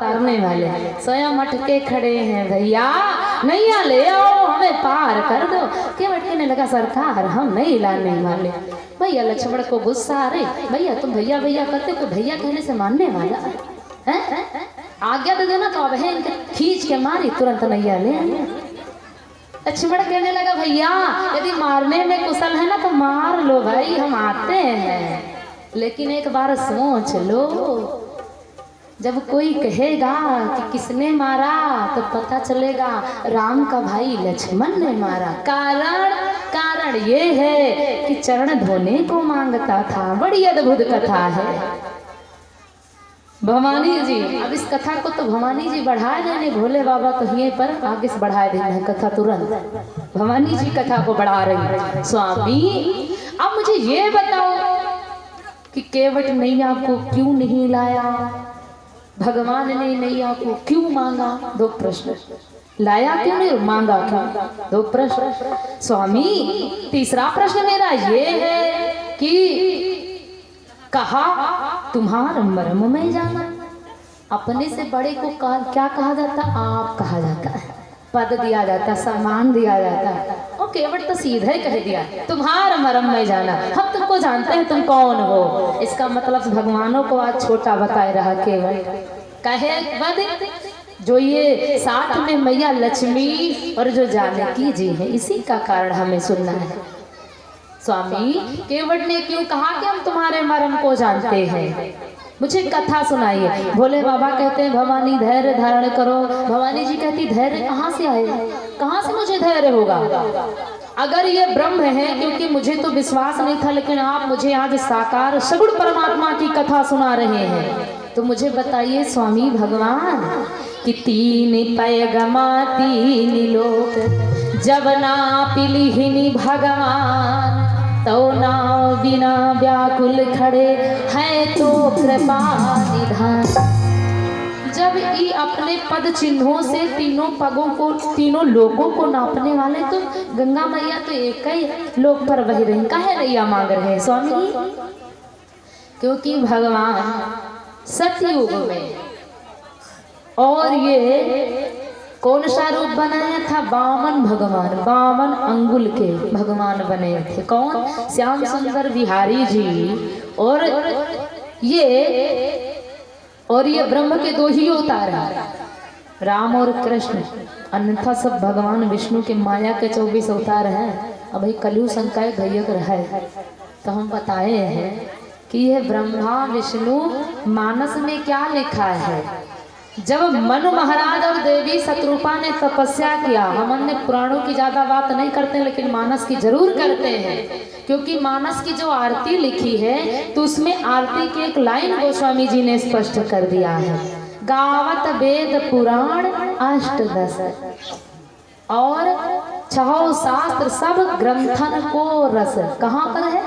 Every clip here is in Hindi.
उतारने वाले स्वयं अटके खड़े हैं, भैया नैया ले आओ हमें पार कर दो। केवट कहने लगा सरकार हम नहीं लाने वाले। भैया लक्ष्मण को गुस्सा आ रही, भैया तुम भैया भैया करते को भैया कहने से मानने वाला है? आज्ञा दे देना तो अब है इनके खींच के मारी तुरंत नैया ले। लक्ष्मण कहने लगा भैया यदि मारने में कुशल है ना तो मार लो भाई, हम आते हैं, लेकिन एक बार सोच लो, जब कोई कहेगा कि किसने मारा तो पता चलेगा राम का भाई लक्ष्मण ने मारा। कारण ये है कि चरण धोने को मांगता था। बड़ी अद्भुत कथा है भवानी जी। अब इस कथा को तो भवानी जी बढ़ाए देने, भोले बाबा कहिए पर आगे से बढ़ाए देना है कथा तुरंत। भवानी जी कथा को बढ़ा रही है। स्वामी अब मुझे ये बताओ कि केवट नैया को क्यों नहीं लाया, भगवान ने नैया को क्यों मांगा? दो प्रश्न। लाया क्यों नहीं, मांगा क्यों? दो प्रश्न। स्वामी तीसरा प्रश्न मेरा ये है कि कहा तुम्हारा मर्म में जाना। अपने से बड़े को क्या कहा जाता? आप कहा जाता है, पद दिया जाता, सम्मान दिया जाता है। और केवट तो सीधे कह दिया तुम्हारा मर्म में जाना, हम तुमको जानते हैं तुम कौन हो। इसका मतलब भगवानों को आज छोटा बताए रहा केवट। कहे बद जो ये साथ में मैया लक्ष्मी और जो जानकी जी है, इसी का कारण हमें सुनना है। स्वामी केवट ने क्यों कहा कि हम तुम्हारे मर्म को जानते हैं? मुझे कथा सुनाइए। भोले बाबा कहते हैं भवानी धैर्य धारण करो। भवानी जी कहती धैर्य कहाँ से आए, कहाँ से मुझे धैर्य होगा? अगर ये ब्रह्म है, क्योंकि मुझे तो विश्वास नहीं था, लेकिन आप मुझे आज साकार सगुण परमात्मा की कथा सुना रहे हैं, तो मुझे बताइए स्वामी भगवान कि तीन पैगमा तीन लोक जब ना पिलिहिनी भगवान तो ना बिना व्याकुल खड़े हैं तो कृपा निधान। जब ये अपने पद चिन्हों से तीनों पगों को, तीनों लोगों को नापने वाले, तो गंगा मैया तो एक ही लोक पर बह रही, काहे नैया मांग रहे हैं स्वामी? क्योंकि भगवान सतयुग में, और ये कौन सा रूप बनाया था? वामन भगवान, वामन अंगुल के भगवान बने थे। कौन? श्याम सुंदर बिहारी जी। और ये ब्रह्म के दो ही अवतार हैं, राम और कृष्ण, अन्यथा सब भगवान विष्णु के माया के 24 अवतार हैं। अब भाई कलयुग संकाय भैया रहा है, तो हम बताए हैं कि यह ब्रह्मा विष्णु मानस में क्या लिखा है? जब मनु महाराज और देवी शत्रुपा ने तपस्या किया, हम अन्य पुराणों की ज्यादा बात नहीं करते लेकिन मानस की जरूर करते हैं, क्योंकि मानस की जो आरती लिखी है तो उसमें आरती की एक लाइन गोस्वामी जी ने स्पष्ट कर दिया है, गावत वेद पुराण अष्टदश और 6 शास्त्र सब ग्रंथन को रस। कहाँ पर है?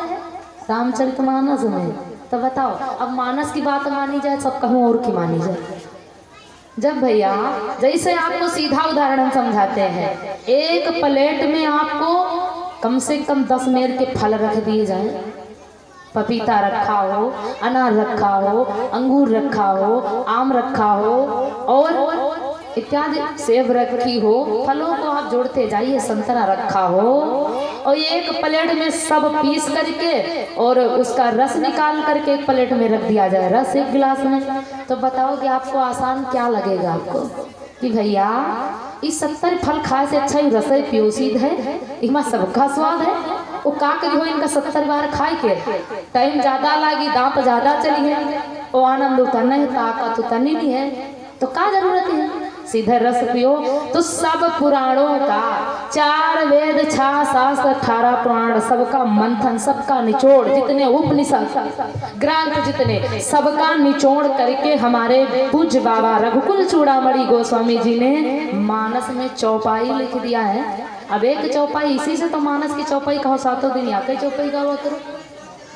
रामचरितमानस में। तो बताओ अब मानस की बात मानी जाए, सब कहूँ और की मानी जाए? जब भैया जैसे आपको सीधा उदाहरण समझाते हैं, एक प्लेट में आपको कम से कम 10 मेर के फल रख दिए जाए, पपीता रखा हो, अनार रखा हो, अंगूर रखा हो, आम रखा हो और इत्यादि, सेब रखी हो, फलों को आप जोड़ते जाइए, संतरा रखा हो, और एक प्लेट में सब पीस करके और उसका रस निकाल करके एक प्लेट में रख दिया जाए, रस एक गिलास में, तो बताओ कि आपको आसान क्या लगेगा? आपको कि भैया इस 70 फल खाए से अच्छा ही रस पियो सीध है, इनमें सबका स्वाद है। वो का करी हो इनका 70 बार खाए के टाइम ज्यादा लागी, दांत ज्यादा चली है, वो आनंद उतना है, ताकत उतनी भी है, तो क्या जरूरत है? सीधे रस पियो। तो सब पुराणों का 4 वेद 6 शास्त्र 18 पुराण सबका मंथन, सबका निचोड़, जितने उपनिषद ग्रंथ जितने, सबका निचोड़ करके हमारे पूज्य बाबा रघुकुल चूड़ामणि गोस्वामी जी ने मानस में चौपाई लिख दिया है। अब एक चौपाई, इसी से तो मानस की चौपाई कहो, 7 दिन यहाँ के चौपाई गावा करो।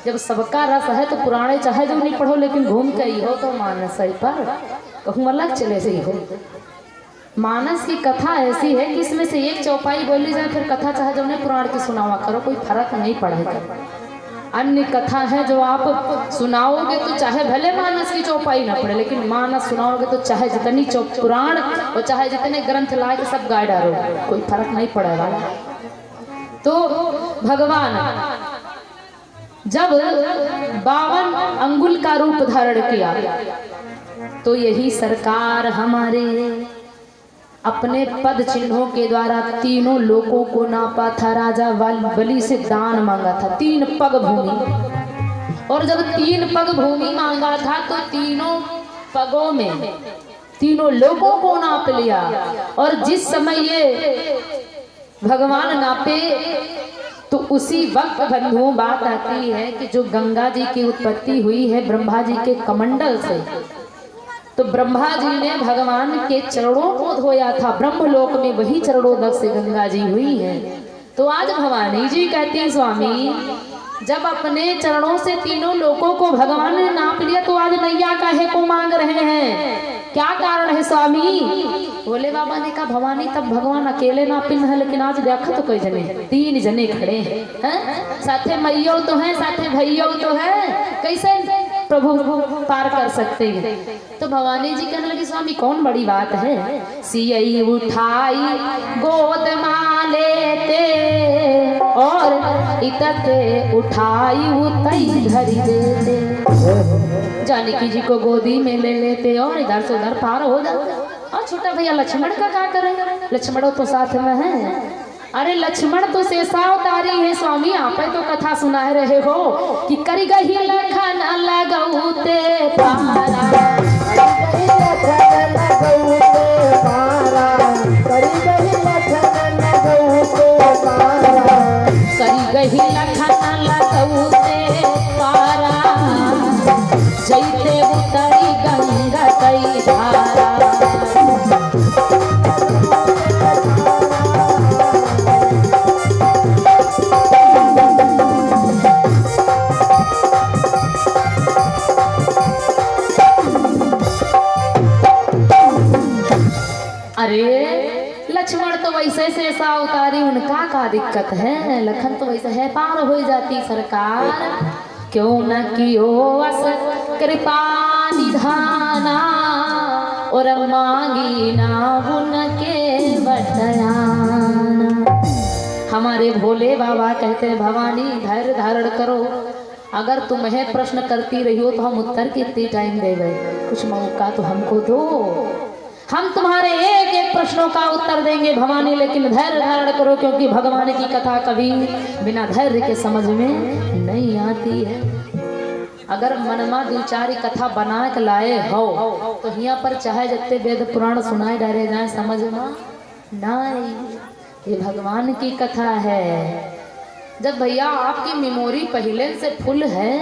जब सबका रस है तो पुराने चाहे जो नहीं पढ़ो, लेकिन घूम के ही हो तो मानस पर कहूँ अलग चले से ही हो। मानस की कथा ऐसी है कि इसमें से एक चौपाई बोली जाए, फिर कथा चाहे जो नहीं पुराण की सुनावा करो, कोई फर्क नहीं पड़ेगा। अन्य कथा है जो आप सुनाओगे तो चाहे भले मानस की चौपाई ना पड़े, लेकिन मानस सुनाओगे तो चाहे जितनी पुराण और चाहे जितने ग्रंथ लाए के सब गाय डालो, कोई फर्क नहीं पड़ेगा। तो भगवान जब 52 अंगुल का रूप धारण किया तो यही सरकार हमारे अपने पद चिन्हों के द्वारा तीनों लोगों को नापा था। राजा बलि से दान मांगा था 3 पग भूमि, और जब 3 पग भूमि मांगा था तो तीनों पगों में तीनों लोगों को नाप लिया। और जिस समय ये भगवान नापे तो उसी वक्त बंधुओं बात आती है कि जो गंगा जी की उत्पत्ति हुई है ब्रह्मा जी के कमंडल से, तो ब्रह्मा जी ने भगवान के चरणों को धोया था। ब्रह्मलोक में वही चरणोदक से गंगा जी हुई है। तो आज भवानी जी कहती हैं स्वामी, जब अपने चरणों से तीनों लोगों को भगवान ने नाप लिया तो आज नैया काहे को मांग रहे हैं, क्या कारण है स्वामी? भोले बाबा ने कहा भवानी तब भगवान अकेले नापिन है, लेकिन आज देखा तो कई जने 3 जने खड़े हैं, साथे मैयो तो है साथे भैयो तो है, कैसे प्रभु पार कर सकते हैं? तो भवानी जी कहने लगी स्वामी कौन बड़ी बात है, सियई उठाई गोद मां लेते और इतते उठाई उतई धरी देते। जानकी जी को गोदी में ले लेते और इधर से उधर पार हो जाते। और छोटा भैया लक्ष्मण का क्या करेंगे, लक्ष्मण तो साथ में है। अरे लक्ष्मण तो शेषावतारी है स्वामी, आप तो कथा सुना रहे हो कि करी गही लखन लगौते पारा, करी गही लखन लगौते पारा, जैते उतरी गंगा कई धारा। अरे लक्ष्मण तो वैसे से ऐसा उतारी, उनका का दिक्कत है, लखन तो वैसे है पार हो जाती सरकार, क्यों न कियो अस कृपा निधाना और मांगी ना उनके बटयाना। हमारे भोले बाबा कहते हैं भवानी धैर्य धारण करो, अगर तुम्हें प्रश्न करती रही हो तो हम उत्तर कितनी टाइम दे गए, कुछ मौका तो हमको दो, हम तुम्हारे एक एक प्रश्नों का उत्तर देंगे भवानी, लेकिन धैर्य धारण करो, क्योंकि भगवान की कथा कभी बिना धैर्य के समझ में नहीं आती है। अगर मनमा 2-4 कथा बना के लाए हो तो यहाँ पर चाहे जितने वेद पुराण सुनाए डाले जाए समझ में नहीं, ये भगवान की कथा है। जब भैया आपकी मेमोरी पहले से फुल है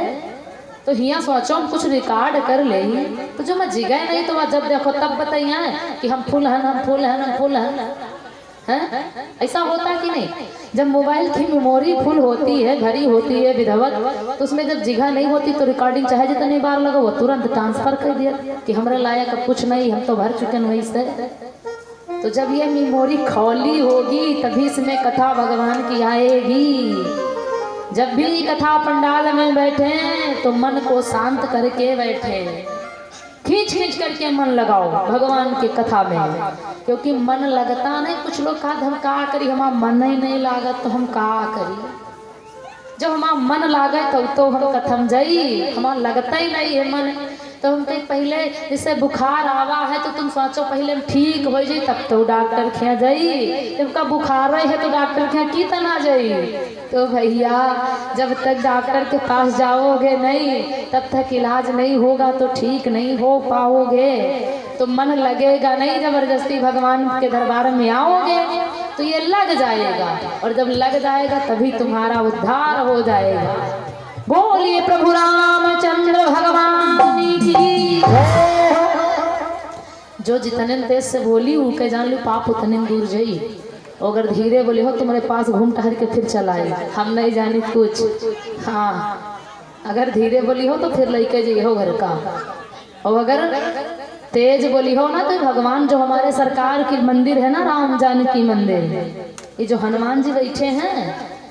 तो हिया सोचो हम कुछ रिकॉर्ड कर ले, तो जो मैं जिगाए नहीं तो वह जब देखो तब बताइए कि हम फुल हैं हम फुल हैं हम फुल हैं, ऐसा होता कि नहीं? जब मोबाइल की मेमोरी फुल होती है भरी होती है विधवत, तो उसमें जब जिगा नहीं होती तो रिकॉर्डिंग चाहे जितनी बार लगा वो तुरंत ट्रांसफर कर दिया कि हमारे लायक अब कुछ नहीं, हम तो भर चुके हैं वहीं से। तो जब ये मेमोरी खौली होगी तभी इसमें कथा भगवान की आएगी। जब भी कथा पंडाल में बैठे तो मन को शांत करके बैठे, खींच खींच करके मन लगाओ भगवान की कथा में, क्योंकि मन लगता नहीं। कुछ लोग कहा हम का करी, हमारा मन ही नहीं लागत तो हम का करी, जब हमारा मन लागे तो हम कथम जाई, हमारा लगता ही नहीं है मन। तो हम कहीं पहले जैसे बुखार आवा है तो तुम सोचो पहले हम ठीक हो जाए तब तो डॉक्टर खिया जाई, जब का बुखार है तो डॉक्टर खिया की तना जाई। तो भैया जब तक डॉक्टर के पास जाओगे नहीं तब तक इलाज नहीं होगा तो ठीक नहीं हो पाओगे, तो मन लगेगा नहीं, जबरदस्ती भगवान के दरबार में आओगे तो ये लग जाएगा, और जब लग जाएगा तभी तुम्हारा उद्धार हो जाएगा। बोलिए प्रभु रामचंद्र भगवान की। जो जितने तेज से बोली उनके जान लो पाप उतने दूर जाई, अगर धीरे बोले हो तुम्हारे पास घूम टहर के फिर चलाए, हम नहीं जानी कुछ। हाँ अगर धीरे बोली हो तो फिर लेके जाइए हो घर का, और अगर तेज बोली हो ना तो भगवान जो हमारे सरकार की मंदिर है ना राम जानकी मंदिर, ये जो हनुमान जी बैठे हैं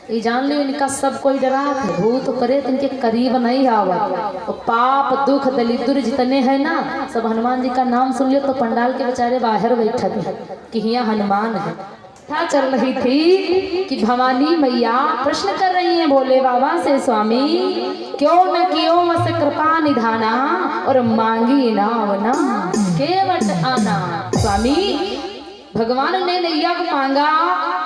ये जान लो इनका सब कोई डरा थे, भूत प्रेत इनके करीब नहीं आवा। और पाप दुख दलिद्र जितने हैं ना, सब हनुमान जी का नाम सुन लियो तो पंडाल के बेचारे बाहर बैठे थे कि यहाँ हनुमान है। था चल रही थी कि भवानी मैया प्रश्न कर रही हैं भोले बाबा से, स्वामी क्यों न कियो मस कृपा निधाना और मांगी नावना केवट आना। स्वामी भगवान ने नैया को मांगा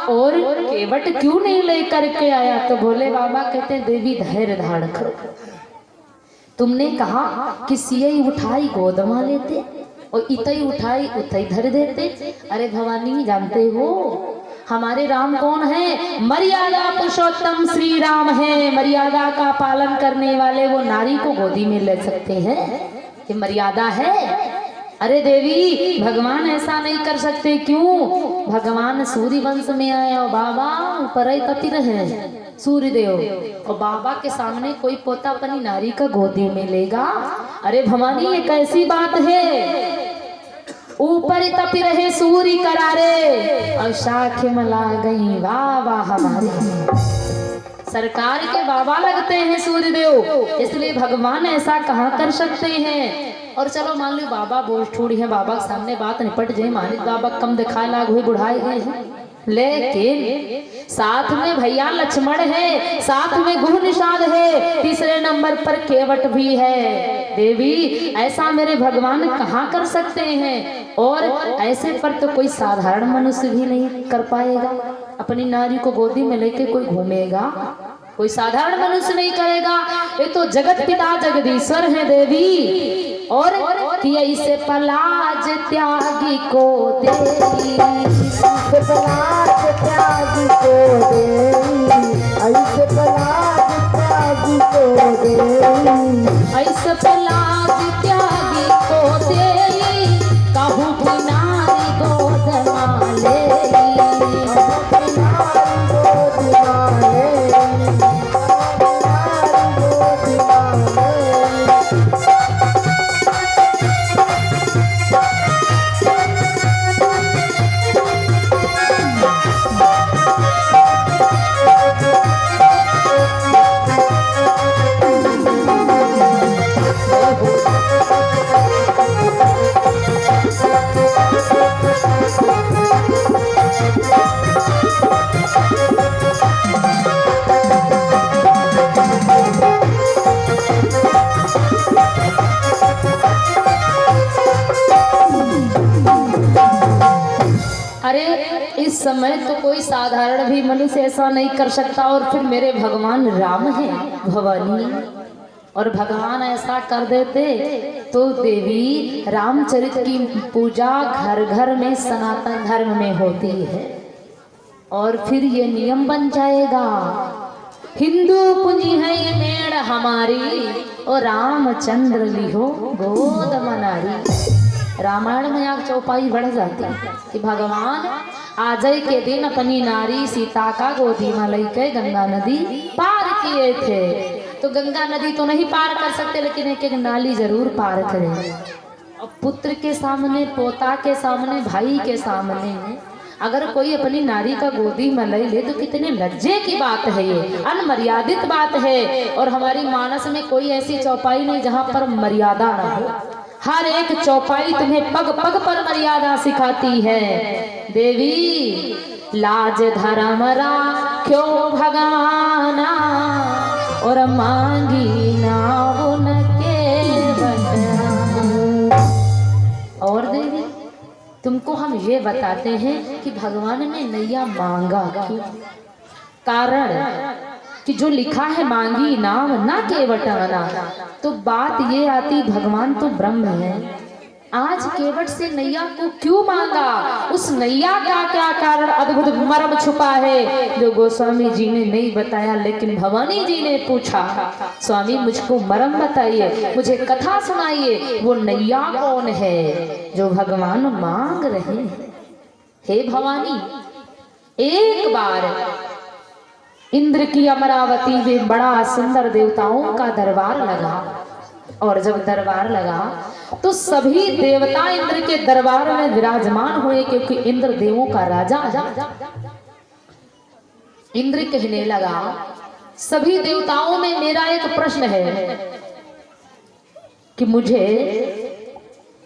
और केवट क्यों नहीं लेकर के आया? तो भोले बाबा कहते देवी धैर्य धारण करो, तुमने कहा कि सियई उठाई गोदमा लेते और इतई उठाई उतई धर देते। अरे भवानी जानते हो हमारे राम कौन है? मर्यादा पुरुषोत्तम श्री राम है। मर्यादा का पालन करने वाले वो नारी को गोदी में ले सकते हैं, ये मर्यादा है। अरे देवी भगवान ऐसा नहीं कर सकते, क्यों? भगवान सूर्य वंश में आए और बाबा ऊपर ही तपी रहे सूर्य देव, और बाबा के सामने कोई पोता अपनी नारी का गोदी में लेगा? अरे भवानी ये कैसी बात है? ऊपर तपी रहे सूर्य करारे और शाख मला गई वाह वाह हमारे सरकार के बाबा लगते हैं सूर्य देव, इसलिए भगवान ऐसा कहाँ कर सकते हैं? और चलो मान लो बाबा बोझ ठूड़ी है, बाबा के सामने बात निपट जाए, मानिक बाबा कम दिखाए लाग हुए बुढ़ाए गए हैं, लेकिन साथ में भैया लक्ष्मण है, साथ में गुह निषाद है, तीसरे नंबर पर केवट भी है। देवी ऐसा मेरे भगवान कहाँ कर सकते हैं? और ऐसे पर तो कोई साधारण मनुष्य भी नहीं कर पाएगा। अपनी नारी को गोदी में लेके कोई घूमेगा, कोई साधारण मनुष्य नहीं करेगा। ये तो जगत पिता जगदीश्वर है देवी। और कि ऐसे पलाज त्यागी को देवी, ऐसे पलाज त्यागी को देवी, ऐसे पलाज त्यागी को देवी, ऐसे पलाज त्यागी को देवी, कहूँ नारी गोद माले, इस समय तो कोई साधारण भी मनुष्य ऐसा नहीं कर सकता। और फिर मेरे भगवान राम हैं भवानी, और भगवान ऐसा कर देते तो देवी रामचरित की पूजा घर घर में सनातन धर्म में होती है, और फिर ये नियम बन जाएगा हिंदू पूंजी है ये मेड़ हमारी, और रामचंद्र लिहो गोद मनारी। रामायण में आग चौपाई बढ़ जाती कि भगवान आजय के दिन अपनी नारी सीता का गोदी में लेके गंगा नदी पार किए थे। तो गंगा नदी तो नहीं पार कर सकते, लेकिन एक एक नाली जरूर पार करें। और पुत्र के सामने, पोता के सामने, भाई के सामने अगर कोई अपनी नारी का गोदी में ले ले तो कितने लज्जे की बात है, ये अनमर्यादित बात है। और हमारी मानस में कोई ऐसी चौपाई नहीं जहाँ पर मर्यादा ना हो। हर एक चौपाई तुम्हें पग पग पर मर्यादा सिखाती है। देवी लाज धर्म राख्यो भगवाना और मांगी ना उनके बना। और देवी तुमको हम ये बताते हैं कि भगवान ने नैया मांगा क्यों? कारण कि जो लिखा है मांगी नाव ना केवट आना, तो बात ये आती भगवान तो ब्रह्म है, आज केवट से नैया को क्यों मांगा? उस नैया का क्या कारण अद्भुत मर्म छुपा है जो गोस्वामी जी ने नहीं बताया, लेकिन भवानी जी ने पूछा स्वामी मुझको मर्म बताइए, मुझे कथा सुनाइए, वो नैया कौन है जो भगवान मांग रहे हैं? हे भवानी, एक बार इंद्र की अमरावती में बड़ा सुंदर देवताओं का दरबार लगा, और जब दरबार लगा तो सभी देवता इंद्र के दरबार में विराजमान हुए, क्योंकि इंद्र देवों का राजा। इंद्र कहने लगा, सभी देवताओं में मेरा एक प्रश्न है कि मुझे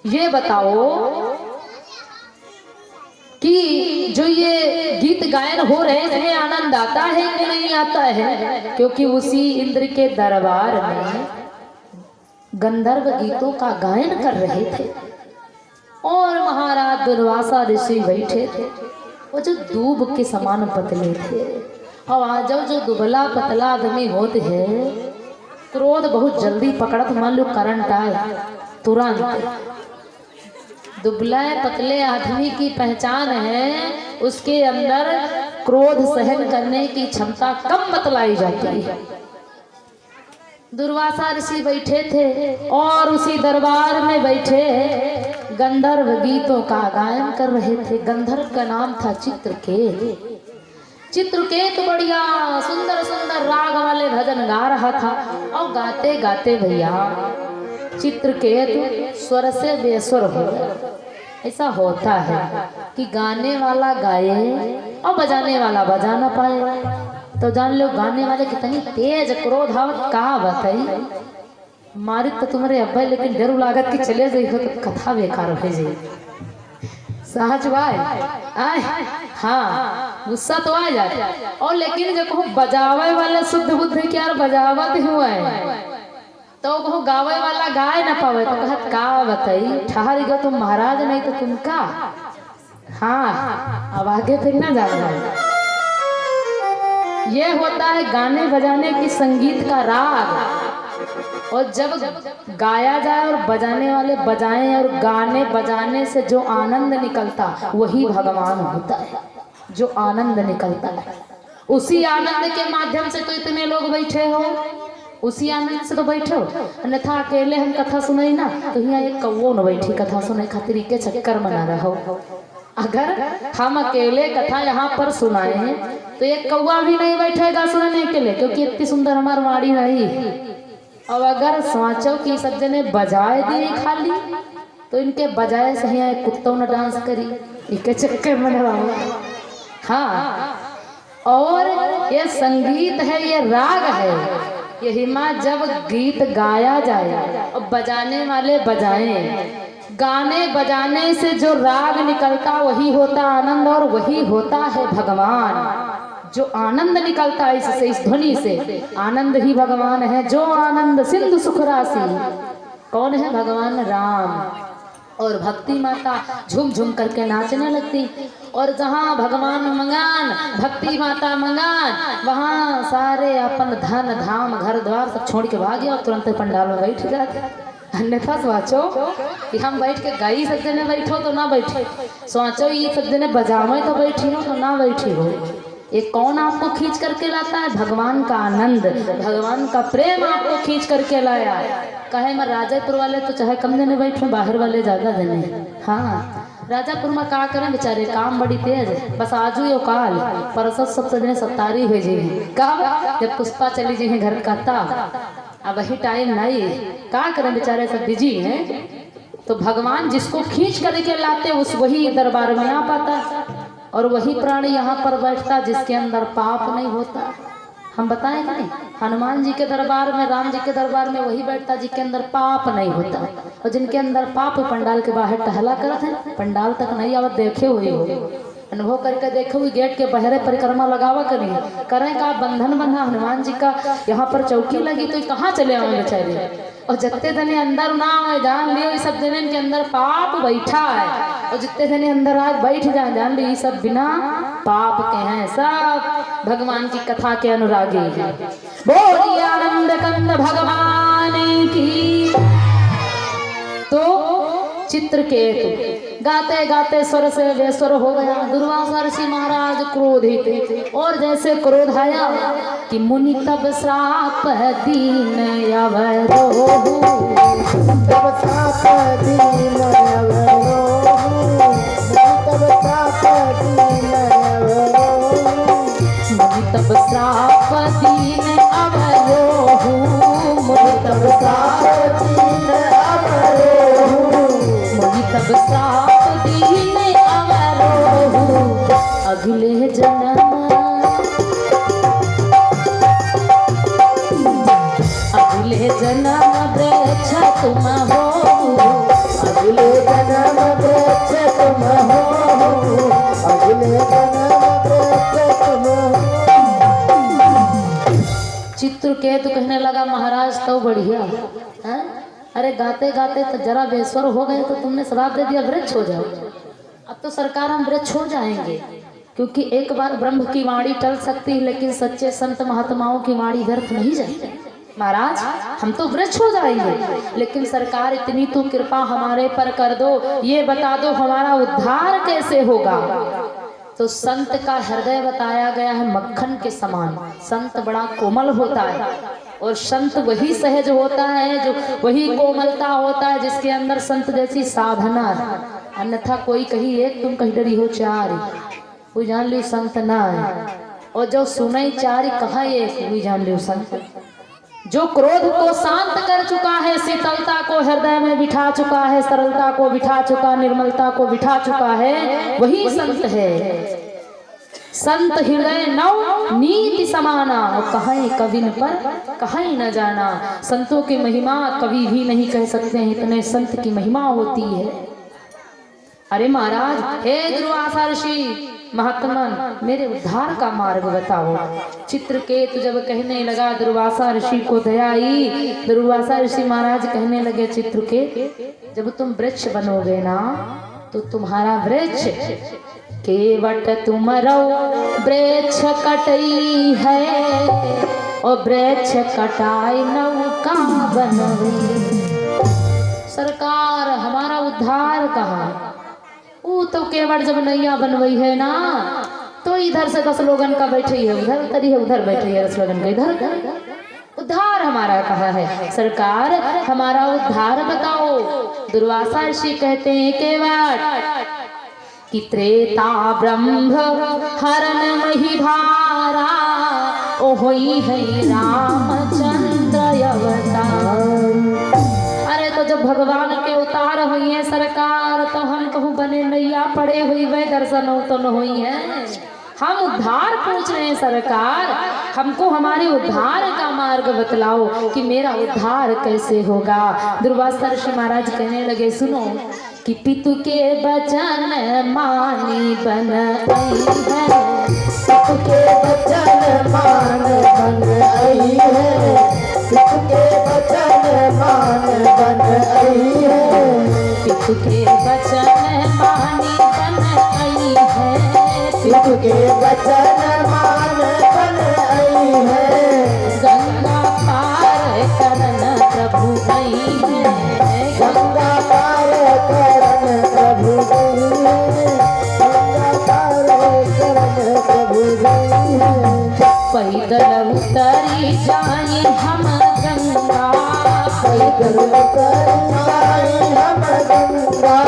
ये बताओ कि जो ये गीत गायन हो रहे हैं इसमें आनंद आता है कि नहीं आता है? क्योंकि उसी इंद्र के दरबार में गंधर्व गीतों का गायन कर रहे थे और महाराज दुर्वासा ऋषि बैठे थे। वो जो दूब के समान पतले थे और आज जो दुबला पतला आदमी होते हैं, क्रोध बहुत जल्दी पकड़त, मान लो करंट आए तुरंत। दुबला पतले आदमी की पहचान है उसके अंदर क्रोध सहन करने की क्षमता कम बतलाई जाती है। दुर्वासा ऋषि बैठे थे और उसी दरबार में बैठे गंधर्व गीतों का गायन कर रहे थे। गंधर्व का नाम था चित्रकेत। चित्रकेत बढ़िया सुंदर सुंदर राग वाले भजन गा रहा था और गाते गाते भैया चित्रकेत स्वर से बेस्वर हो गया। ऐसा होता है कि गाने वाला गाए और बजाने वाला बजा ना पाए। तो जान लो गाने वाले कितनी तेज क्रोध आवत का बताई मारी तो तुम्हारे अब्बा, लेकिन डर लागत कि चले गई हो तो कथा बेकार हो जाए। सहज भाई आए हाँ गुस्सा तो आ जाए। और लेकिन जब कहो बजावे वाले शुद्ध बुद्ध क्या बजावत हुआ है तो कहो गावे वाला गाय ना पावे तो कहत का बताई ठहर गयो तुम महाराज नहीं तो तुम का। हाँ अब आगे फिर ना जा रहा है। ये होता है गाने बजाने की संगीत का राग। और जब गाया जाए और बजाने वाले बजाएं और गाने बजाने से जो आनंद निकलता वही भगवान होता है। जो आनंद निकलता है उसी आनंद के माध्यम से तो इतने लोग बैठे हो, उसी आनंद से तो बैठो। अन्यथा अकेले हम कथा सुनाई ना तो यहाँ एक कौओ न बैठी कथा सुनाई खातिर के चक्कर मना रहा हो। अगर हम अकेले कथा यहाँ पर सुनाए हैं तो एक कौआ भी नहीं बैठेगा सुनने के लिए, क्योंकि इतनी सुंदर हमारी वाणी रही। और अगर सोचो कि सब जने बजाए दिए खाली तो इनके बजाए से यहाँ कुत्तों ने डांस करी इनके चक्कर में रहा। हाँ और ये संगीत है, ये राग है। यही माँ जब गीत गाया जाए और बजाने वाले बजाएं, गाने बजाने से जो राग निकलता वही होता आनंद और वही होता है भगवान। जो आनंद निकलता है इससे, इस ध्वनि से, आनंद ही भगवान है। जो आनंद सिंधु सुख राशि कौन है? भगवान राम। और भक्ति माता झूम झूम करके नाचने लगती। और जहाँ भगवान मंगान, भक्ति माता मंगान, वहाँ सारे अपन धन धाम घर द्वार सब छोड़ के भागे और तुरंत पंडाल में बैठ जाते। अन्यथा सोचो कि हम बैठ के गाई सब जने बैठो तो ना बैठे, सोचो ये सब जने बजावे तो बैठी हो तो ना बैठी हो। ये कौन आपको खींच करके लाता है? भगवान का आनंद, भगवान का प्रेम आपको खींच करके लाया। कहे मैं राजापुर वाले तो चाहे कम जने बैठे, बाहर वाले ज्यादा जने। हाँ राजापुर में का करें बेचारे, काम बड़ी तेज, बस आजू यो काल परसों सब जने सत्तारी हुए जी का जब पुष्पा चली जी घर का अब वही टाइम नहीं, का करें बेचारे सब बिजी हैं। तो भगवान जिसको खींच करके लाते उस वही दरबार में आ पाता और वही प्राणी यहाँ पर बैठता जिसके अंदर पाप नहीं होता। हम बताएं नहीं, हनुमान जी के दरबार में, राम जी के दरबार में वही बैठता जिसके अंदर पाप नहीं होता। और जिनके अंदर पाप पंडाल के बाहर टहला करते हैं, पंडाल तक नहीं आवत, देखे हुए हो, अनुभव करके देखे हुए, गेट के बहरे परिक्रमा लगावा करिए, करें का बंधन बंधा हनुमान जी का यहाँ पर चौकी लगी तो कहाँ चले आए बेचारे। और जितने जने अंदर ना आए जान लियो सब जने के अंदर पाप बैठा है। और जितने जने अंदर आज बैठ जाए जान लियो सब बिना पाप के हैं, सब भगवान की कथा के अनुरागी हैं। बोलिए आनंद कंद भगवान की। तो चित्रकेतु गाते गाते स्वर से बेस्वर हो गया। दुर्वासा ऋषि महाराज क्रोधित, और जैसे क्रोध आया कि मुनि तब श्राप दीन अवरोहु, तब श्राप दीन अवरोहु, तब श्राप दीन अवरोहु, मुनि तब श्राप दीन अवरोहु, मुनि तब श्राप दीन अवरोहु, मुनि तब श्राप दीन अवरोहु, अगले जन्म चित्रकेतु कहने लगा महाराज तो बढ़िया है, अरे गाते गाते तो जरा बेस्वर हो गए तो तुमने श्राप दे दिया वृक्ष हो जाओ। अब तो सरकार हम वृक्ष हो जाएंगे, क्योंकि एक बार ब्रह्म की वाणी टल सकती है लेकिन सच्चे संत महात्माओं की वाणी व्यर्थ नहीं जाती। महाराज हम तो वृक्ष हो जाएंगे, लेकिन सरकार इतनी तो कृपा हमारे पर कर दो, ये बता दो हमारा उद्धार कैसे होगा। तो संत का हृदय बताया गया है मक्खन के समान। संत बड़ा कोमल होता है और संत वही सहज होता है, जो वही कोमलता होता है जिसके अंदर संत जैसी साधना है। अन्यथा कोई कही एक तुम कही डरी हो चार, कोई जान ली संत ना है, और जो सुनई चार कहा एक कोई जान ली संत। जो क्रोध को शांत कर चुका है, शीतलता को हृदय में बिठा चुका है, सरलता को बिठा चुका, निर्मलता को बिठा चुका है, वही संत है। संत हृदय नव नीति समाना, और कहीं कविन पर कहीं न जाना। संतों की महिमा कभी भी नहीं कह सकते हैं, इतने संत की महिमा होती है। अरे महाराज, हे दुर्वासा ऋषि महात्मन, मेरे उद्धार का मार्ग बताओ। चित्रकेतु जब कहने लगा, दुर्वासा ऋषि को दया आई। दुर्वासा ऋषि महाराज कहने लगे, चित्रकेतु जब तुम वृक्ष बनोगे ना तो तुम्हारा वृक्ष केवट तुम रहो, वृक्ष कटई है और वृक्ष कटाई नौका बनवे। सरकार हमारा उद्धार कहाँ? वो तो केवट जब नैया बनवई है ना तो इधर से 10 लोगन का बैठे है, उधर तरी है, उधर बैठे है 10 लोगन का इधर। उद्धार हमारा कहाँ है? सरकार हमारा उद्धार बताओ। दुर्वासा ऋषि कहते हैं केवट कि त्रेता ब्रह्म हरण मही भारा, ओ होई है रामचंद्र अवतार। अरे तो जब भगवान के उतार हुई है सरकार, तो हम कहूँ बने नैया पड़े हुई वे दर्शन हो तो न हुई है। हम उद्धार पूछ रहे हैं सरकार, हमको हमारे उद्धार का मार्ग बतलाओ कि मेरा उद्धार कैसे होगा। दुर्वासा ऋषि महाराज कहने लगे, सुनो कि पितु के वचन मानी बन आई है, पितु के वचन मान बन आई है, पितु के वचन मान बन आई है, पितु के वचन मानी बन आई है, पितु के वचन मान बन आई है। गंगा पार करन प्रभु गई है, गंगा पार करन प्रभु गई है, गंगा पार करन प्रभु गई है। पैदल उतरी जाई हम गंगा, पैदल उतरी जाई हम गंगा,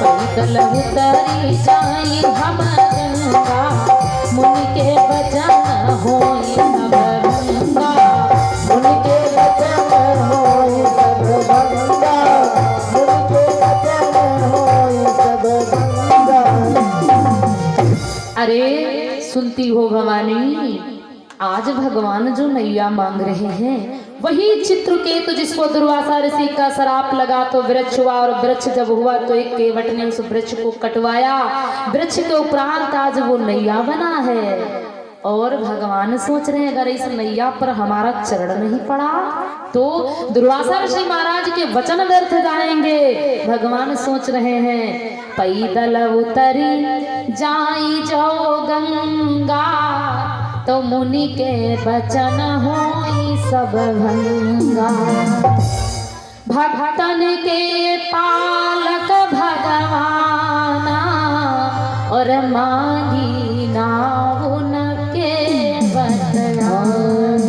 पैदल उतरी जाई हम गंगा, मुनि के वचन होई सब गंगा, मुनि के वचन होई सब गंगा, मुनि के वचन होई सब गंगा। अरे सुनती हो भवानी, आज भगवान जो नैया मांग रहे हैं वही चित्रकेतु जिसको दुर्वासा ऋषि का श्राप लगा तो वृक्ष हुआ, और वृक्ष जब हुआ तो एक केवट ने उस वृक्ष को कटवाया। वृक्ष के उपरांत आज वो नैया बना है। और भगवान सोच रहे हैं अगर इस नैया पर हमारा चरण नहीं पड़ा तो दुर्वासा ऋषि महाराज के वचन व्यर्थ जाएंगे। भगवान सोच रहे हैं पैदल उतरी जाई जाओ गंगा, तो मुनि के वचन होई सब भंगा। भक्तन के पालक भगवाना और मांगी ना उनके वरदान।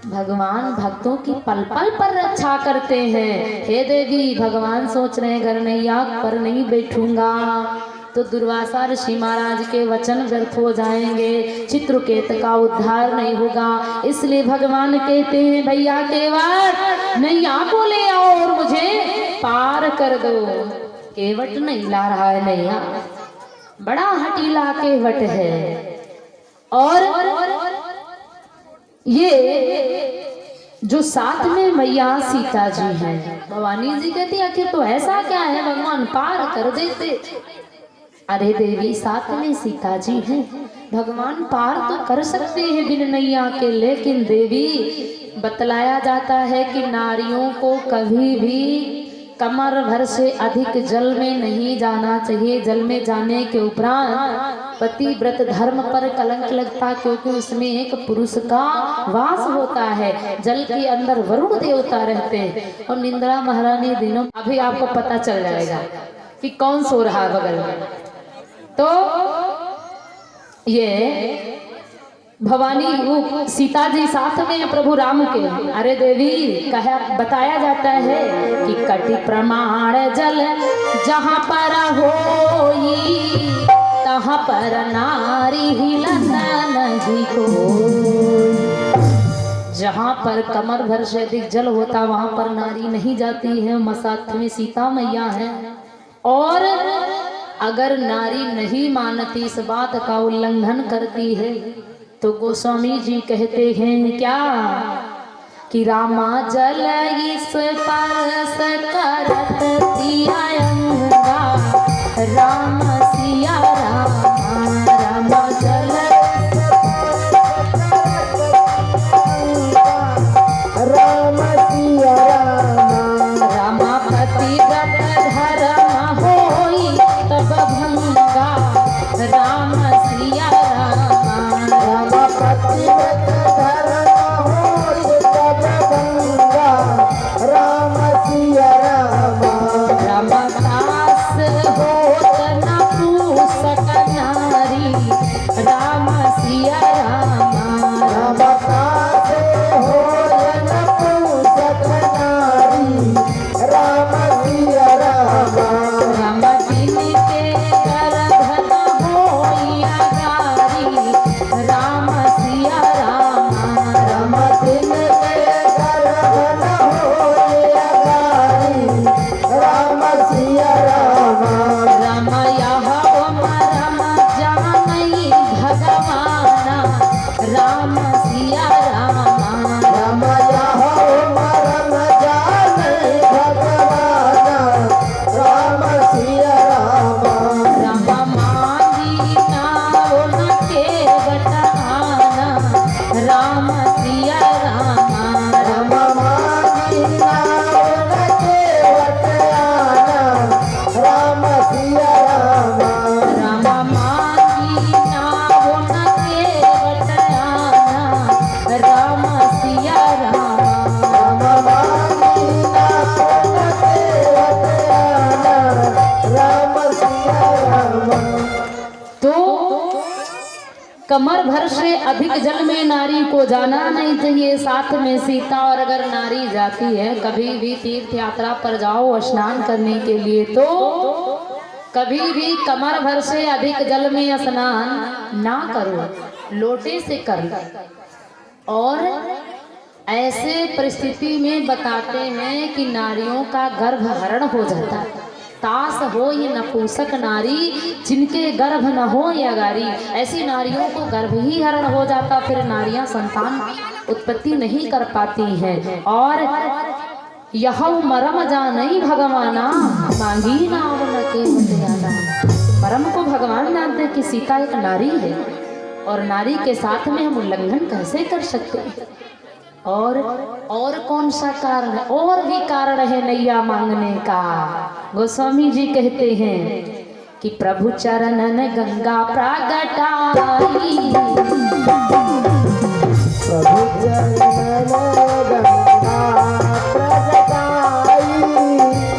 भगवान भक्तों की पल पल पर रक्षा करते हैं। हे देवी, भगवान सोच रहे हैं घर नैया पर नहीं बैठूंगा तो दुर्वासा ऋषि महाराज के वचन व्यर्थ हो जाएंगे, चित्रकेत का उद्धार नहीं होगा। इसलिए भगवान कहते हैं भैया केवट नैया को ले आओ और मुझे पार कर दो। केवट नहीं ला रहा है नैया, बड़ा हटीला केवट है। और ये जो साथ में मैया सीता जी हैं, भवानी जी कहती आखिर तो ऐसा क्या है भगवान पार कर देते। अरे देवी साथ में सीता जी हैं, भगवान पार तो कर सकते हैं बिन नैया के, लेकिन देवी बतलाया जाता है कि नारियों को कभी भी कमर भर से अधिक जल में नहीं जाना चाहिए। जल में जाने के उपरांत पतिव्रत धर्म पर कलंक लगता, क्योंकि उसमें एक पुरुष का वास होता है। जल के अंदर वरुण देवता रहते हैं और निंद्रा महारानी दिनों, अभी आपको पता चल जाएगा कि कौन सो रहा है बगल में। तो ये भवानी वो सीता जी साथ में प्रभु राम के। अरे देवी कहा बताया जाता है कि कटि प्रमाण जल जहाँ पर होई तहाँ पर नारी हिलन नहीं को। जहाँ पर कमर भर से अधिक जल होता वहां पर नारी नहीं जाती है। साथ में सीता मैया है, और अगर नारी नहीं मानती, इस बात का उल्लंघन करती है, तो गोस्वामी जी कहते हैं क्या कि रामा जल इस परस करत सिया अंगा, राम सिया रामा, रामा जल राम सिया रामा, रामा पतिव्रत धर्म होई तब भंगा, राम सिया रामा, रामा पतिव्रत धर्म होई तब भंगा, राम सिया रामा, रामा दास होत न पूसक नारी, राम सिया रामा, रामा दास होत न पूसक नारी, राम सिया रामा, रामा दिन के गर्भ न होइया गारी, राम सिया रामा, रामा दिन के गर्भ न होइया गारी, राम सिया रामा, रामा यह मरम जानई भगवाना, राम सिया रामा, रामा यह मरम जानई भगवाना, राम सिया रामा, रामा मांगी नाव न के बटाना, राम सिया रामा, रामा मांगी नाव न के बटाना, राम सिया रामा, रामा मांगी नाव न के बटाना, राम सिया रामा, रामा मांगी नाव न के बटाना, राम सिया रामा। तो कमर भर से अधिक जल में नारी को जाना नहीं चाहिए, साथ में सीता। और अगर नारी जाती है कभी भी तीर्थ यात्रा पर जाओ स्नान करने के लिए, तो कभी भी कमर भर से अधिक जल में स्नान ना करो, लोटे से करो। और ऐसे परिस्थिति में बताते हैं कि नारियों का गर्भ हरण हो जाता है। तास हो ये नपुंसक नारी, जिनके गर्भ न हो या गारी, ऐसी नारियों को गर्भ ही हरण हो जाता, फिर नारियां संतान उत्पत्ति नहीं कर पाती हैं। और यह मरम जानई भगवाना, मांगी नाव न के बटियाना। मरम को भगवान जानते कि सीता एक नारी है, और नारी के साथ में हम उल्लंघन कैसे कर सकते हैं। और कौन सा कारण है? और भी कारण है नैया मांगने का। गोस्वामी जी कहते हैं कि प्रभु चरणन गंगा प्रगटाई, प्रभु चरणन गंगा प्रगटाई,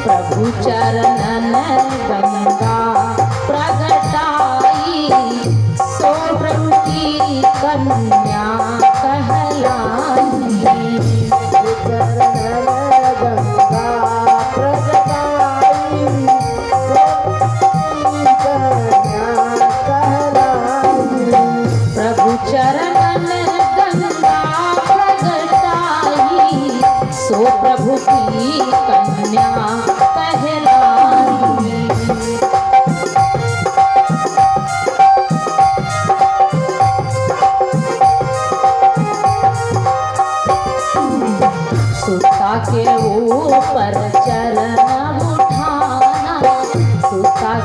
प्रभु चरणन गंगा प्रगटाई, सो प्रभु की कन्या कहलाई, चरणन गंगा प्रगटाई, प्रभु चरणन गंगा प्रगटाई, सो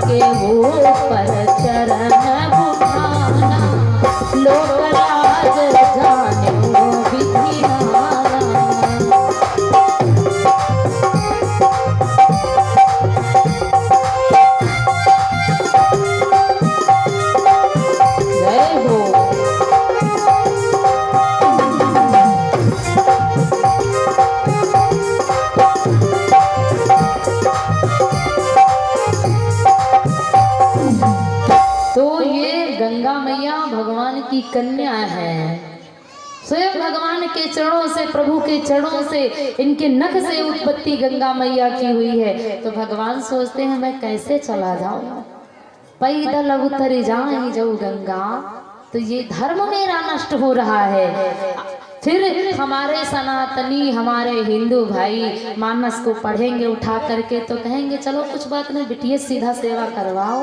के ऊपर चरण उठाना, लोक लाज जाने विधि की कन्या है। स्वयं भगवान के चरणों से, प्रभु के चरणों से, इनके नख से उत्पत्ति गंगा मैया की हुई है। तो भगवान सोचते हैं मैं कैसे चला जाऊं, पैदल उतर जाए जाऊं गंगा, तो ये धर्म मेरा नष्ट हो रहा है। फिर हमारे सनातनी, हमारे हिंदू भाई मानस को पढ़ेंगे उठा करके, तो कहेंगे चलो कुछ बात नहीं बिटिया, सीधा सेवा करवाओ।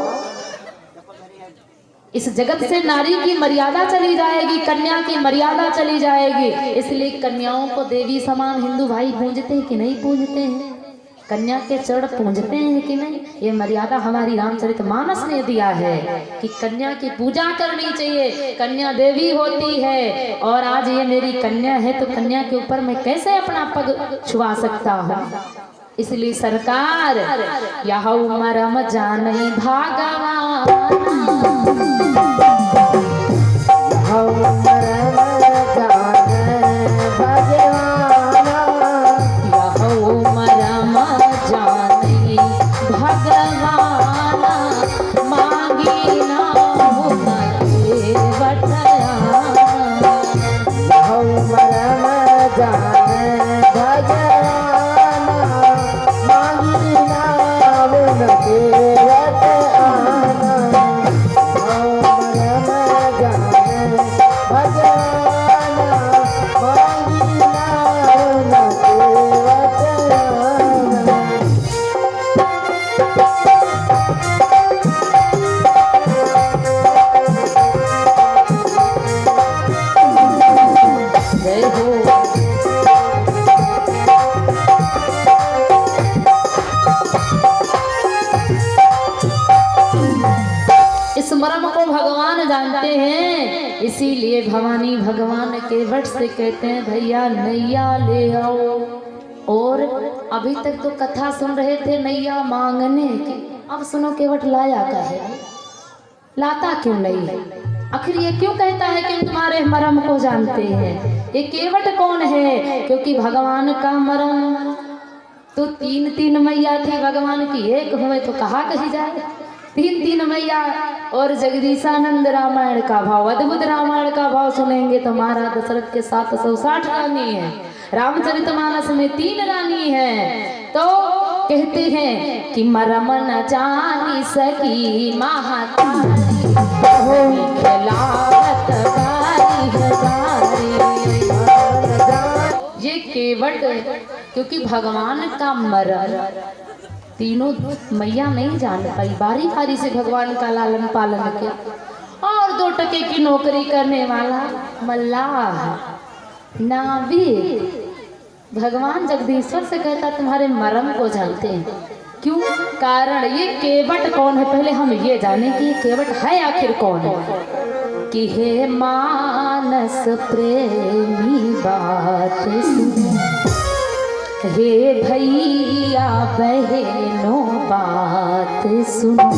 इस जगत से नारी की मर्यादा चली जाएगी, कन्या की मर्यादा चली जाएगी। इसलिए कन्याओं को देवी समान हिंदू भाई पूजते हैं कि नहीं पूजते हैं? कन्या के चरण पूजते हैं कि नहीं? ये मर्यादा हमारी रामचरितमानस ने दिया है कि कन्या की पूजा करनी चाहिए, कन्या देवी होती है। और आज ये मेरी कन्या है तो कन्या के ऊपर मैं कैसे अपना पग छुआ सकता हूँ? इसलिए सरकार यह मरम जानई भगवान, इसीलिए भवानी भगवान के वट से कहते हैं भैया नैया ले आओ। और अभी तक तो कथा सुन रहे थे नैया मांगने की, अब सुनो केवट लाया का है, लाता क्यों नहीं है? आखिर ये क्यों कहता है कि तुम्हारे मरम को जानते हैं? ये केवट कौन है? क्योंकि भगवान का मरम तो तीन मैया थी भगवान की, एक हुए तो कहा कही जाए, तीन मैया। और जगदीशानंद रामायण का भाव, अद्भुत रामायण का भाव सुनेंगे तो महाराज दशरथ के 760 रानी है, रामचरितमानस में 3 रानी है। तो कहते हैं कि मरम न जानी सकी महातारी, खिलावत बारी हजारी। ये केवट क्योंकि भगवान का मरम तीनों मैया नहीं जान पाई, बारी बारी से भगवान का लालन पालन किया। और 2 टके की नौकरी करने वाला मल्लाह नाविक भगवान जगदीश्वर से कहता तुम्हारे मरम को जानते हैं। क्यों? कारण ये केवट कौन है, पहले हम ये जाने कि ये केवट है आखिर कौन है। कि हे मानस प्रेमी बात सुन, हे भैया बहनों बात सुनो,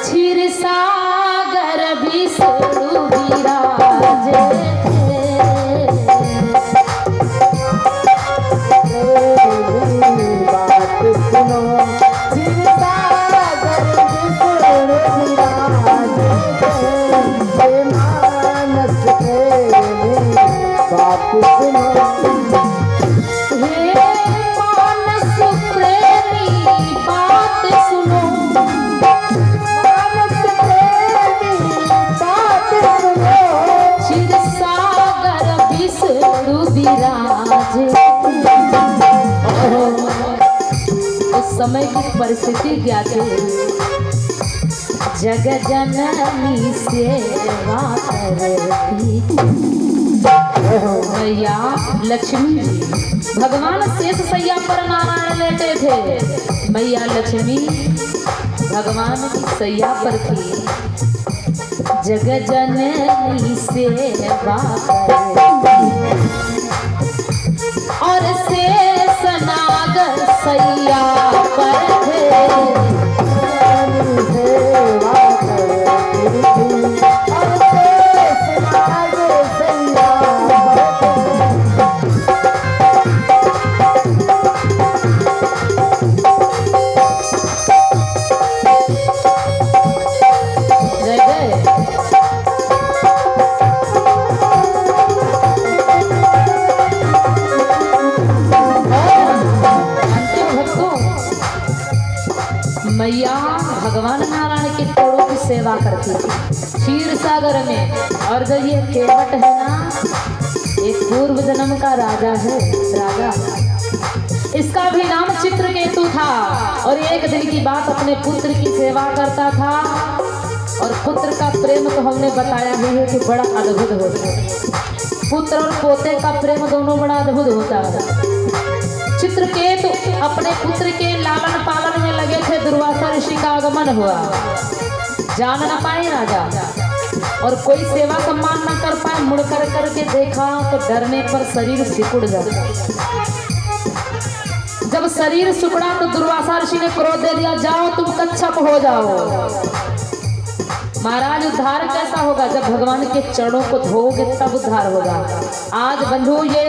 क्षीर सागर विष्णु विराजे बात सुनो, क्षीर सागर विष्णु विराजे, मानस प्रेमी बात सुनो। उस समय की परिस्थिति क्या थी? जग जननी सेवा करती मैया लक्ष्मी जी। भगवान शेष सैया पर नारायण लेटे थे, मैया लक्ष्मी भगवान की सैया पर थी। जग जननी सेवा करे और शेष नाग सैया पर थे। मैया भगवान नारायण के तोड़ों की सेवा करती थी क्षीर सागर में। और जब ये केवट है ना, एक पूर्व जन्म का राजा है, राजा इसका भी नाम चित्रकेतु था। और एक दिन की बात, अपने पुत्र की सेवा करता था। और पुत्र का प्रेम तो हमने बताया ही है कि बड़ा अद्भुत होता है। पुत्र और पोते का प्रेम दोनों बड़ा अद्भुत होता है। चित्रकेतु अपने पुत्र के लालन पालन में लगे थे। दुर्वासा ऋषि का आगमन हुआ, जान न पाए राजा और कोई सेवा सम्मान न कर पाए। मुड़ करके देखा तो डरने पर शरीर सिकुड़ गया। जब शरीर सिकुड़ा तो दुर्वासा ऋषि ने क्रोध दे दिया, जाओ तुम कच्छप हो जाओ। महाराज उद्धार कैसा होगा? जब भगवान के चरणों को धोओगे तब उद्धार होगा। आज बंधु ये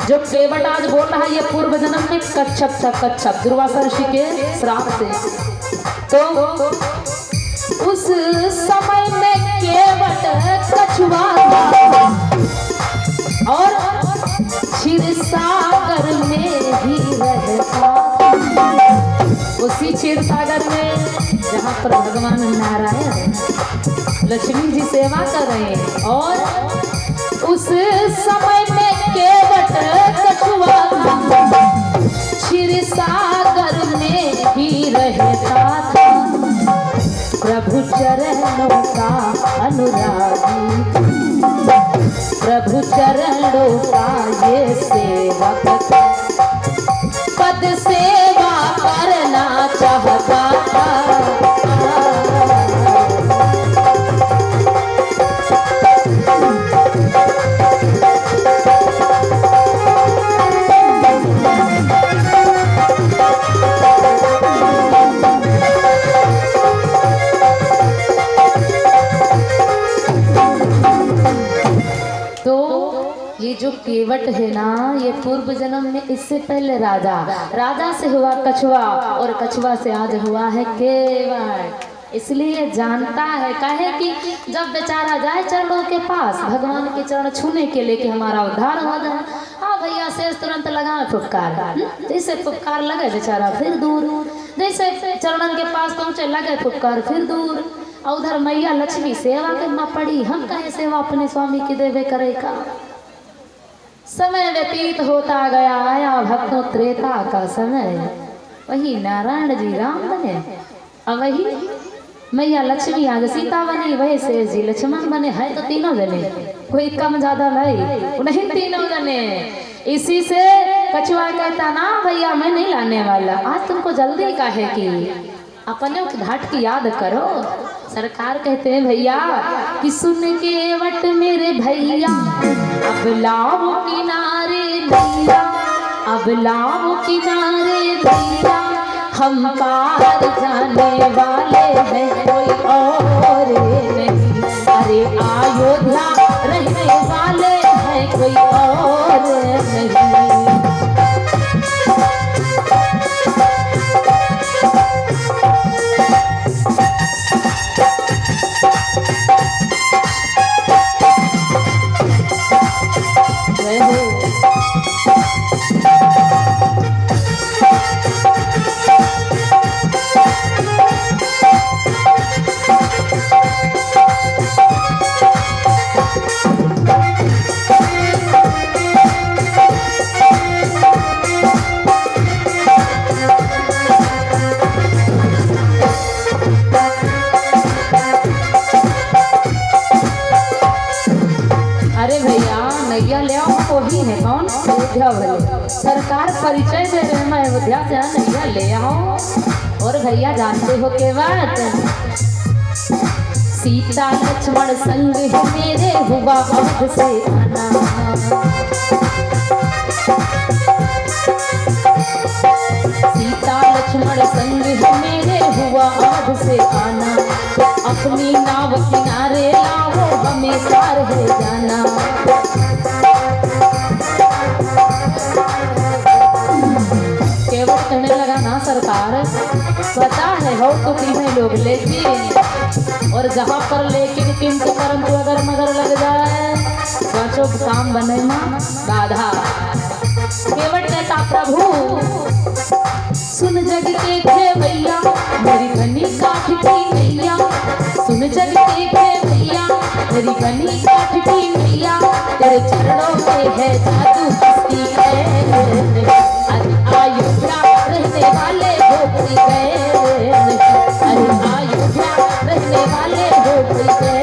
जो केवट आज बोल रहा है, ये पूर्व जन्म में कच्छप था। कच्छप दुर्वासा ऋषि के श्राप से। तो उस समय में केवट कछुआ और क्षीर सागर में ही रहता। उसी क्षीर सागर में जहाँ पर भगवान नारायण लक्ष्मी जी सेवा कर रहे हैं। और उस समय में केवट कछुआ क्षीर सागर में ही रहता था। प्रभु चरणों का अनुरागी, प्रभु चरणों का ये सेवक पद सेवा करना चाहता था। जो केवट है ना, ये पूर्व जन्म में इससे पहले राजा से हुआ कछुआ और कछुआ से आज हुआ है केवट। इसलिए जानता है, काहे कि जब बेचारा जाए चरणों के पास, भगवान के चरण छूने के लिए कि हमारा उद्धार हो जाए। हाँ भैया शेष तुरंत लगा फुफकार, जैसे फुफकार लगे बेचारा फिर दूर, जैसे चरणन के पास पहुंचे लगे फुफकार फिर दूर। और उधर मैया लक्ष्मी सेवा करना पड़ी। हम कहे सेवा अपने स्वामी की देवे करे का। समय व्यतीत होता गया, आया भक्तों त्रेता का समय। वही नारायण जी राम बने और वही मैया लक्ष्मी आज सीता बनी, वही शेष जी लक्ष्मण बने। है तो तीनों जने, कोई कम ज्यादा नहीं, तीनों जने। इसी से कछुआ कहता ना भैया मैं नहीं लाने वाला, आज तुमको जल्दी काहे की, अपने घाट की याद करो। सरकार कहते हैं भैया कि सुन के वट मेरे भैया, अब लाओ किनारे भैया, अब लाओ किनारे भैया, हम पार जाने वाले हैं कोई और नहीं। अरे अयोध्या रहने वाले हैं कोई और नहीं। सरकार परिचय दे रहे, मैं अयोध्या से नैया ले आओ। और भैया जानते हो के बात, सीता लक्ष्मण संग मेरे हुआ अवध से आना। सीता लक्ष्मण संग मेरे हुआ अवध से आना। अपनी नाव किनारे लाओ हमें पार है जाना। केवट कहने लगा ना सरकार, पता है हो तो तीनों लोग, लेकिन और जहाँ पर लेकिन किंतु परंतु अगर मगर लग जाए सोचो काम बने माँ बाधा। केवट कहता प्रभु सुन जग के भैया मेरी बनी काठ की मैया। सुन जग के भैया मेरी बनी काठ की मैया। तेरे चरणों में है जादू बस्ती है। अयोध्या रहने वाले भोपरी गए। अरे अयोध्या रहने वाले भोपरी गए।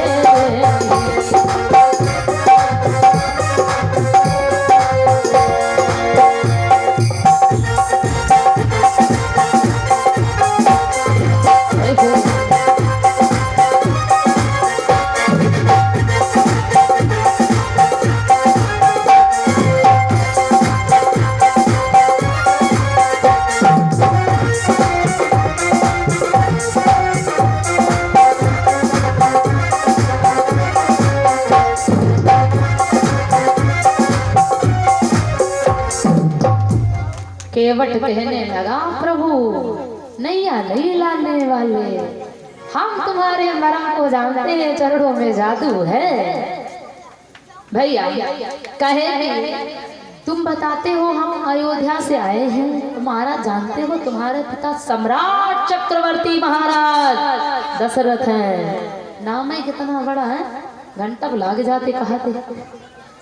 केवट कहने लगा प्रभु नैया नहीं लाने वाले, हम तुम्हारे मरम को जानते हैं, चरणों में जादू है। भैया कहे तुम बताते हो हम अयोध्या से आए हैं, तुम्हारा जानते हो तुम्हारे पिता सम्राट चक्रवर्ती महाराज दशरथ हैं। नाम है कितना बड़ा है, घंटा लाग जाते कहते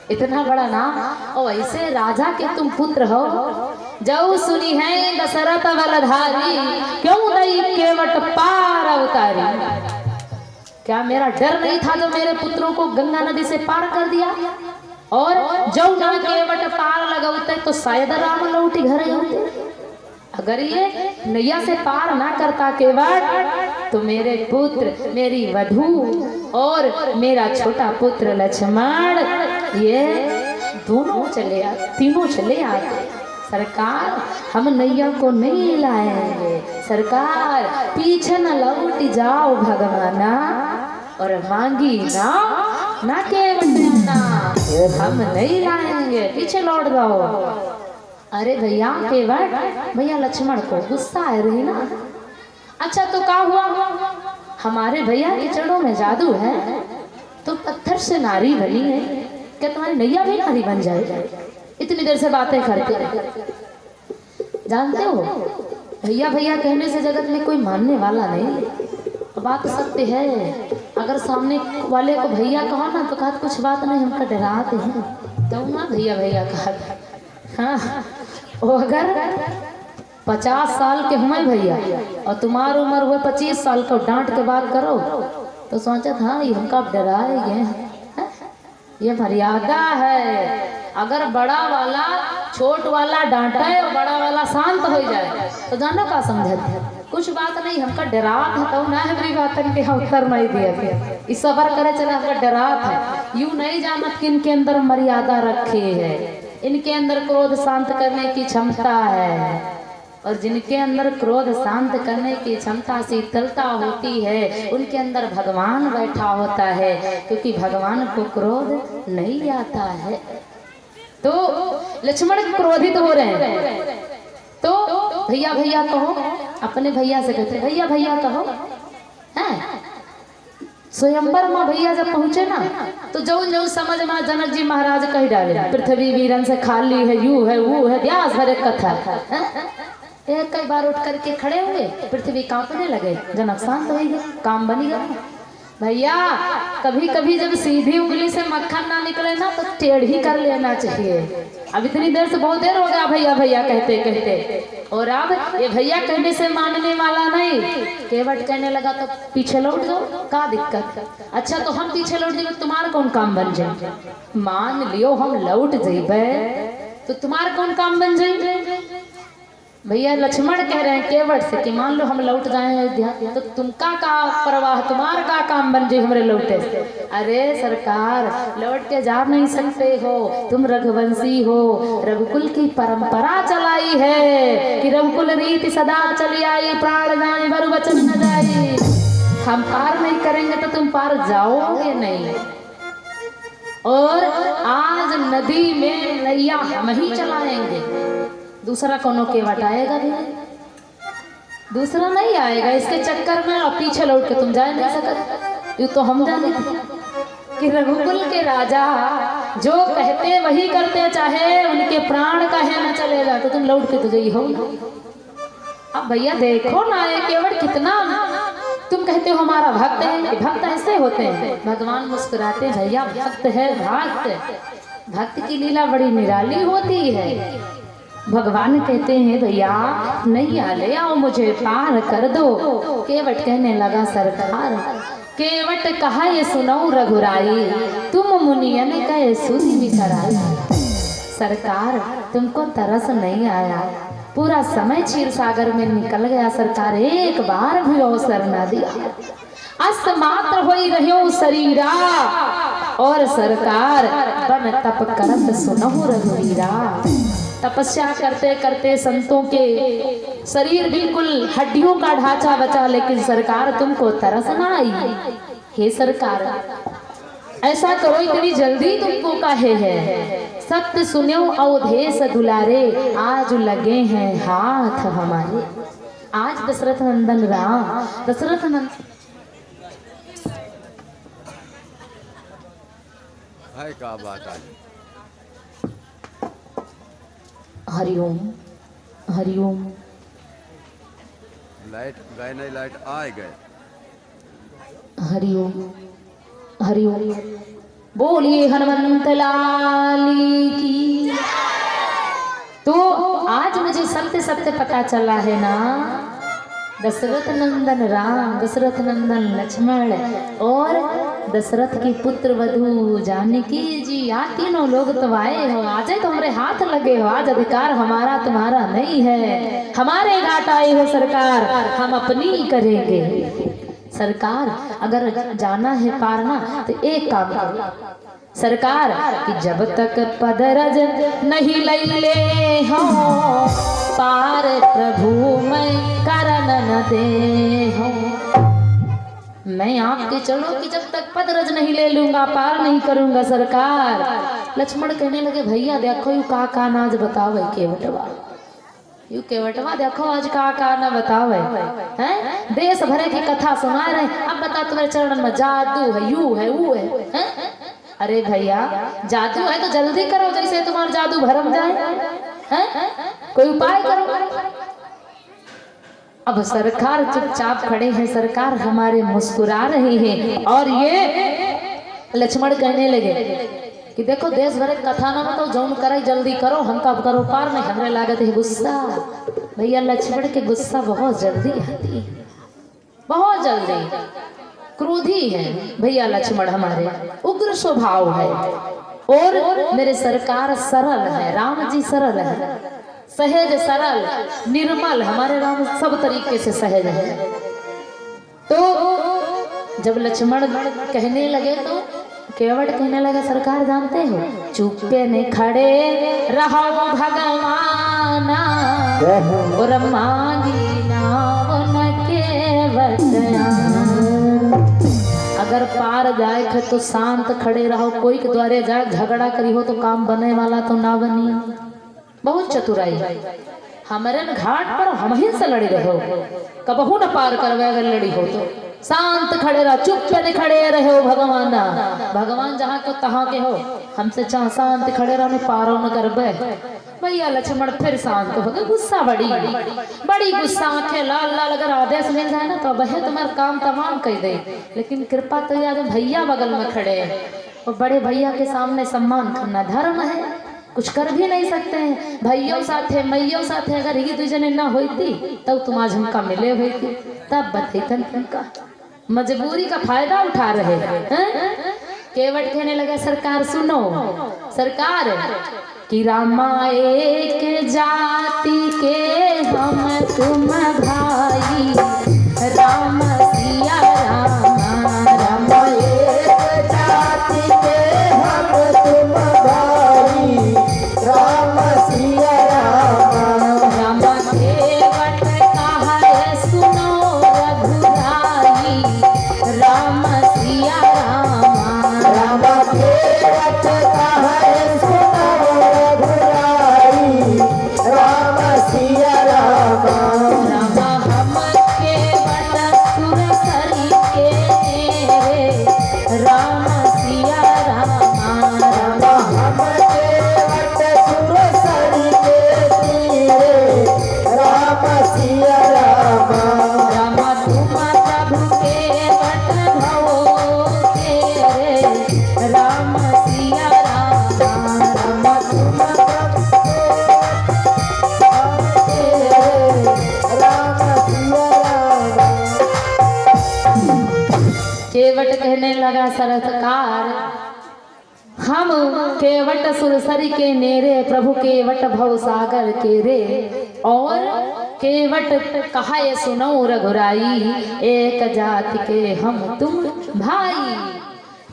इतना बड़ा नाम। और ऐसे राजा के तुम पुत्र हो, जऊ सुनी है दशरथ बलधारी, क्यों नहीं केवट पार अवतारी। क्या मेरा डर नहीं था जो मेरे पुत्रों को गंगा नदी से पार कर दिया? और जऊ ना केवट पार लगौते तो शायद राम लौटी घर होते। अगर ये नैया से पार ना करता केवट तो मेरे पुत्र, मेरी वधू और मेरा छोटा पुत्र लक्ष्मण ये दोनों चले आते, तीनों चले आते। सरकार हम नैया को नहीं लाएंगे, सरकार पीछे न लौट जाओ भगवाना, और मांगी ना केवट ना, हम नहीं लाएंगे, पीछे लौट जाओ। अरे भैया केवट, भैया लक्ष्मण को गुस्सा आ रही ना। अच्छा तो क्या हुआ, हमारे भैया के चरणों में जादू है, तो पत्थर से नारी बनी है, क्या तुम्हारी नैया भी नारी बन जाए? इतनी देर से बातें करते जानते हो, भैया भैया कहने से जगत में कोई मानने वाला नहीं। बात सत्य है, अगर सामने वाले को भैया कहो ना तो कहा कुछ बात नहीं, हमका डराते हैं, तो ना भैया भैया कहा। हाँ, वो अगर 50 साल के हुए भैया और तुम्हारी उम्र हुए 25 साल का, डांट के बात करो तो सोचा था ये हमका डराएंगे, ये मर्यादा है। अगर बड़ा वाला छोट वाला डांटे और बड़ा वाला शांत हो जाए तो जानो का समझते कुछ बात नहीं, हमका डरात है तो ना हमारी बातन के उत्तर नहीं दिया, इस सबर करे चले हमका डरात है। यूं नहीं जानत कि इनके अंदर मर्यादा रखे है, इनके अंदर क्रोध शांत करने की क्षमता है, और जिनके अंदर क्रोध शांत करने की क्षमता, शीतलता होती है, उनके अंदर भगवान बैठा होता है, क्योंकि भगवान को क्रोध नहीं आता है। तो लक्ष्मण क्रोधित हो रहे हैं, तो भैया भैया कहो, अपने भैया से कहते भैया भैया कहो। हैं स्वयंवर में भैया जब पहुंचे ना तो जो जो समझ में जनक जी महाराज कह डाले, पृथ्वी वीरन से खाली है, यू है वो है, व्यास भरे कथा। एक कई बार उठ करके खड़े हुए, पृथ्वी कांपने लगे, जनक शांत हो गए, काम बनी गया। भैया कभी कभी जब सीधी उंगली से मक्खन ना निकले ना तो टेढ़ी कर लेना चाहिए। अब इतनी देर से बहुत देर हो गया भैया भैया कहते कहते, और अब ये भैया कहने से मानने वाला नहीं। केवट कहने लगा तो पीछे लौट जाओ, क्या दिक्कत? अच्छा तो हम पीछे लौट जाए तुम्हारा कौन काम बन जाए? मान लियो हम लौट जेबे तो तुम्हारा कौन काम बन जाए? भैया लक्ष्मण कह रहे हैं केवट से कि मान लो हम लौट जाए अयोध्या तो तुम का परवाह, तुम्हारा का काम बन जाए हमरे लौटे। अरे सरकार लौट के जा नहीं सकते हो, तुम रघुवंशी हो, रघुकुल की परंपरा चलाई है कि रघुकुल रीति सदा चली आई, प्राण जाए वर वचन न जाए। हम पार नहीं करेंगे तो तुम पार जाओगे नहीं। और आज नदी में नैया हम ही चलाएंगे, दूसरा कोनो केवट आएगा भी नहीं, दूसरा नहीं आएगा। इसके चक्कर में और पीछे लौट के तुम जा नहीं सकते। ये तो हम जाने कि रघुकुल के राजा जो कहते वही करते, चाहे उनके प्राण कहे न चलेगा तो तुम लौट के तो जई हो। अब भैया देखो ना ये केवट कितना, तुम कहते हो हमारा भक्त है, भक्त ऐसे होते हैं। भगवान मुस्कुराते हैं, भैया भक्त है भक्त, भक्त की लीला बड़ी निराली होती है। भगवान कहते हैं भैया नैया ले आओ मुझे पार कर दो। केवट कहने लगा सरकार, केवट कहा ये सुनो रघुराई, तुम मुनियन कहे सुधि बिसराई। सरकार तुमको तरस नहीं आया, पूरा समय क्षीर सागर में निकल गया, सरकार एक बार भी अवसर न दिया। अस्त मात्र होई रहो शरीरा, और सरकार बन तप करत सुनहु रघुवीरा। तपस्या करते करते संतों के शरीर बिल्कुल हड्डियों का ढांचा बचा, लेकिन सरकार तुमको तरस ना आई। हे सरकार ऐसा करो, इतनी जल्दी तुमको काहे है। सत्य सुनो अवधेश दुलारे, आज लगे हैं हाथ हमारे। आज दशरथ नंदन राम, दशरथ नंदन है का बात आज। हरिओम हरिओम। लाइट गए नहीं, लाइट आए गए। हरिओम हरिओम। बोलिए हनुमंत लाली की। तो आज मुझे सत्य सत्य पता चला है ना, दशरथ नंदन राम, दशरथ नंदन लक्ष्मण और दशरथ की पुत्र वधू जानकी जी, या तीनों लोग तो आए हो, आज तो हमारे हाथ लगे हो। आज अधिकार हमारा तुम्हारा नहीं है, हमारे घाट आए हो सरकार, हम अपनी करेंगे। सरकार अगर जाना है पारना तो एक काम करो सरकार, कि जब तक पदरज नहीं ले हो पार, प्रभु मैं करन न दे हो। मैं आपके चरणों की जब तक पदरज नहीं ले लूंगा पार नहीं करूंगा सरकार। लक्ष्मण कहने लगे भैया देखो यू का नाज बतावे केवटवा, यू केवटवा देखो आज का ना बतावे हैं। देश भरे की कथा सुना रहे, अब बता तुम्हारे चरण में जादू है, यू है वो है। अरे भैया जादू है तो जल्दी करो, जैसे तुम्हारा जादू भरम जाए हैं, कोई उपाय करो। अब सरकार चुपचाप खड़े हैं, सरकार हमारे मुस्कुरा रहे हैं। और ये लक्ष्मण कहने लगे कि देखो देश भर कथा ना बताओ, जौन करे जल्दी करो, हम कब करो पार नहीं, हमरे लागत है गुस्सा। भैया लक्ष्मण के गुस्सा बहुत जल्दी आती है, बहुत जल्दी, क्रोधी है भैया लक्ष्मण, हमारे उग्र स्वभाव है। और मेरे सरकार सरल है, राम जी सरल है, सहज सरल निर्मल, हमारे राम सब तरीके से सहज है। तो जब लक्ष्मण कहने लगे तो केवट कहने लगा सरकार जानते हो चुपके ने खड़े रहो भगवान, और मांगी नाम न केवट। अगर पार जाए तो शांत खड़े रहो, कोई के द्वारे जाए झगड़ा करी हो तो काम बने वाला तो ना बनी। बहुत चतुराई हमारे घाट पर हम ही से लड़ी रहो, कबहू न पार करवे अगर लड़ी हो तो। शांत खड़े रहो, चुप पे खड़े रहो भगवान, भगवान जहाँ को तहाँ के हो, हमसे चाह शांत खड़े रहो, पारो न करबे। भैया लक्ष्मण फिर शांत हो गए, गुस्सा बड़ी गुस्सा, आंखें लाल लाल। अगर आदेश मिल जाए ना तो वह तुम्हारा काम तमाम कह दे, लेकिन कृपा तो याद भैया बगल में खड़े हैं, और बड़े भैया के सामने सम्मान करना धर्म है, कुछ कर भी नहीं सकते हैं। भैयों साथे मैयों साथे अगर ही दूजने ना होती तब तुम आज हमका मिले हुई थी, तब बतेतन तुमका मजबूरी का फायदा उठा रहे हैं। केवट कहने लगा सरकार सुनो, सरकार कि रामा एक जाति के हम तुम भाई, राम सिया रामा। रामा एक जाति के हम तुम भाई, राम सिया रामा। रामा केवट कहे सुनो रघुराई, राम सिया रामा। रामा केवट कहे सुनो रघुराई, राम सिया रामा। रामा हम केवट सुरसरी के तेरे, राम सिया रामा। रामा हम केवट सुरसरी के तीरे, राम सिया रामा। रामा तुम प्रभु केवट भवो तेरे, राम सिया रामा। रामा तुम प्रभु तेरे, राम सिया रामा। केवट कहने लगा सरकार, हम केवट सुरसरी के नेरे, प्रभु केवट भव सागर के रे। और केवट कहा ये सुनो रघुराई, एक जाति के हम तुम भाई।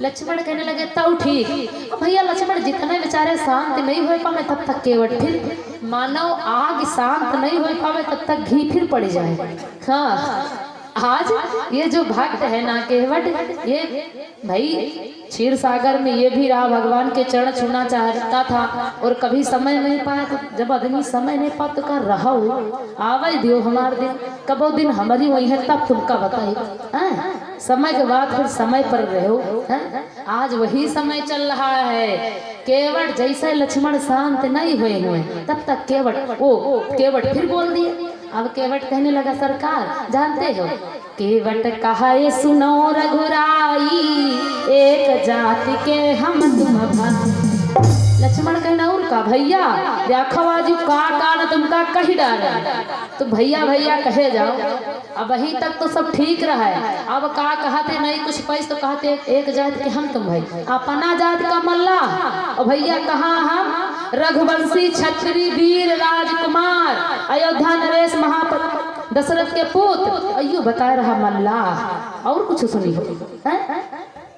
लक्ष्मण कहने लगे तब ठीक। अब भैया लक्ष्मण जितने बेचारे शांत नहीं हो पावे तब तक केवट फिर, मानव आग शांत नहीं हो पावे तब तक घी फिर पड़ जाए। हाँ, आज ये जो भक्त है ना केवट, ये भाई क्षीर सागर में ये भी रहा, भगवान के चरण छूना चाहता था और कभी समय नहीं पाया। तो जब आदमी समय नहीं पा तो का रहा आवे दियो हमार दिन, कबो दिन हमारी वही है तब तुमका बताई। समय के बाद फिर समय पर रहो। आज वही समय चल रहा है। केवट जैसे लक्ष्मण शांत नहीं हुए तब तक केवट फिर बोल दिए। अब केवट कहने लगा सरकार जानते हो, केवट कहा ये सुनो रघुराई, एक जाति के हम तुम भाई। लक्ष्मण कहना और का भैया देखो आज का न तुमका कही डाले, तो भैया भैया कहे जाओ। अब वही तक तो सब ठीक रहा है, अब का कहते नहीं कुछ पैस तो कहते एक जात के हम तुम भाई, अपना जात का मल्ला। और भैया कहा हम रघुवंशी क्षत्रिय वीर राजकुमार अयोध्या नरेश महापति दशरथ के पुत्र, अयो बता रहा मल्ला। और कुछ सुनी हो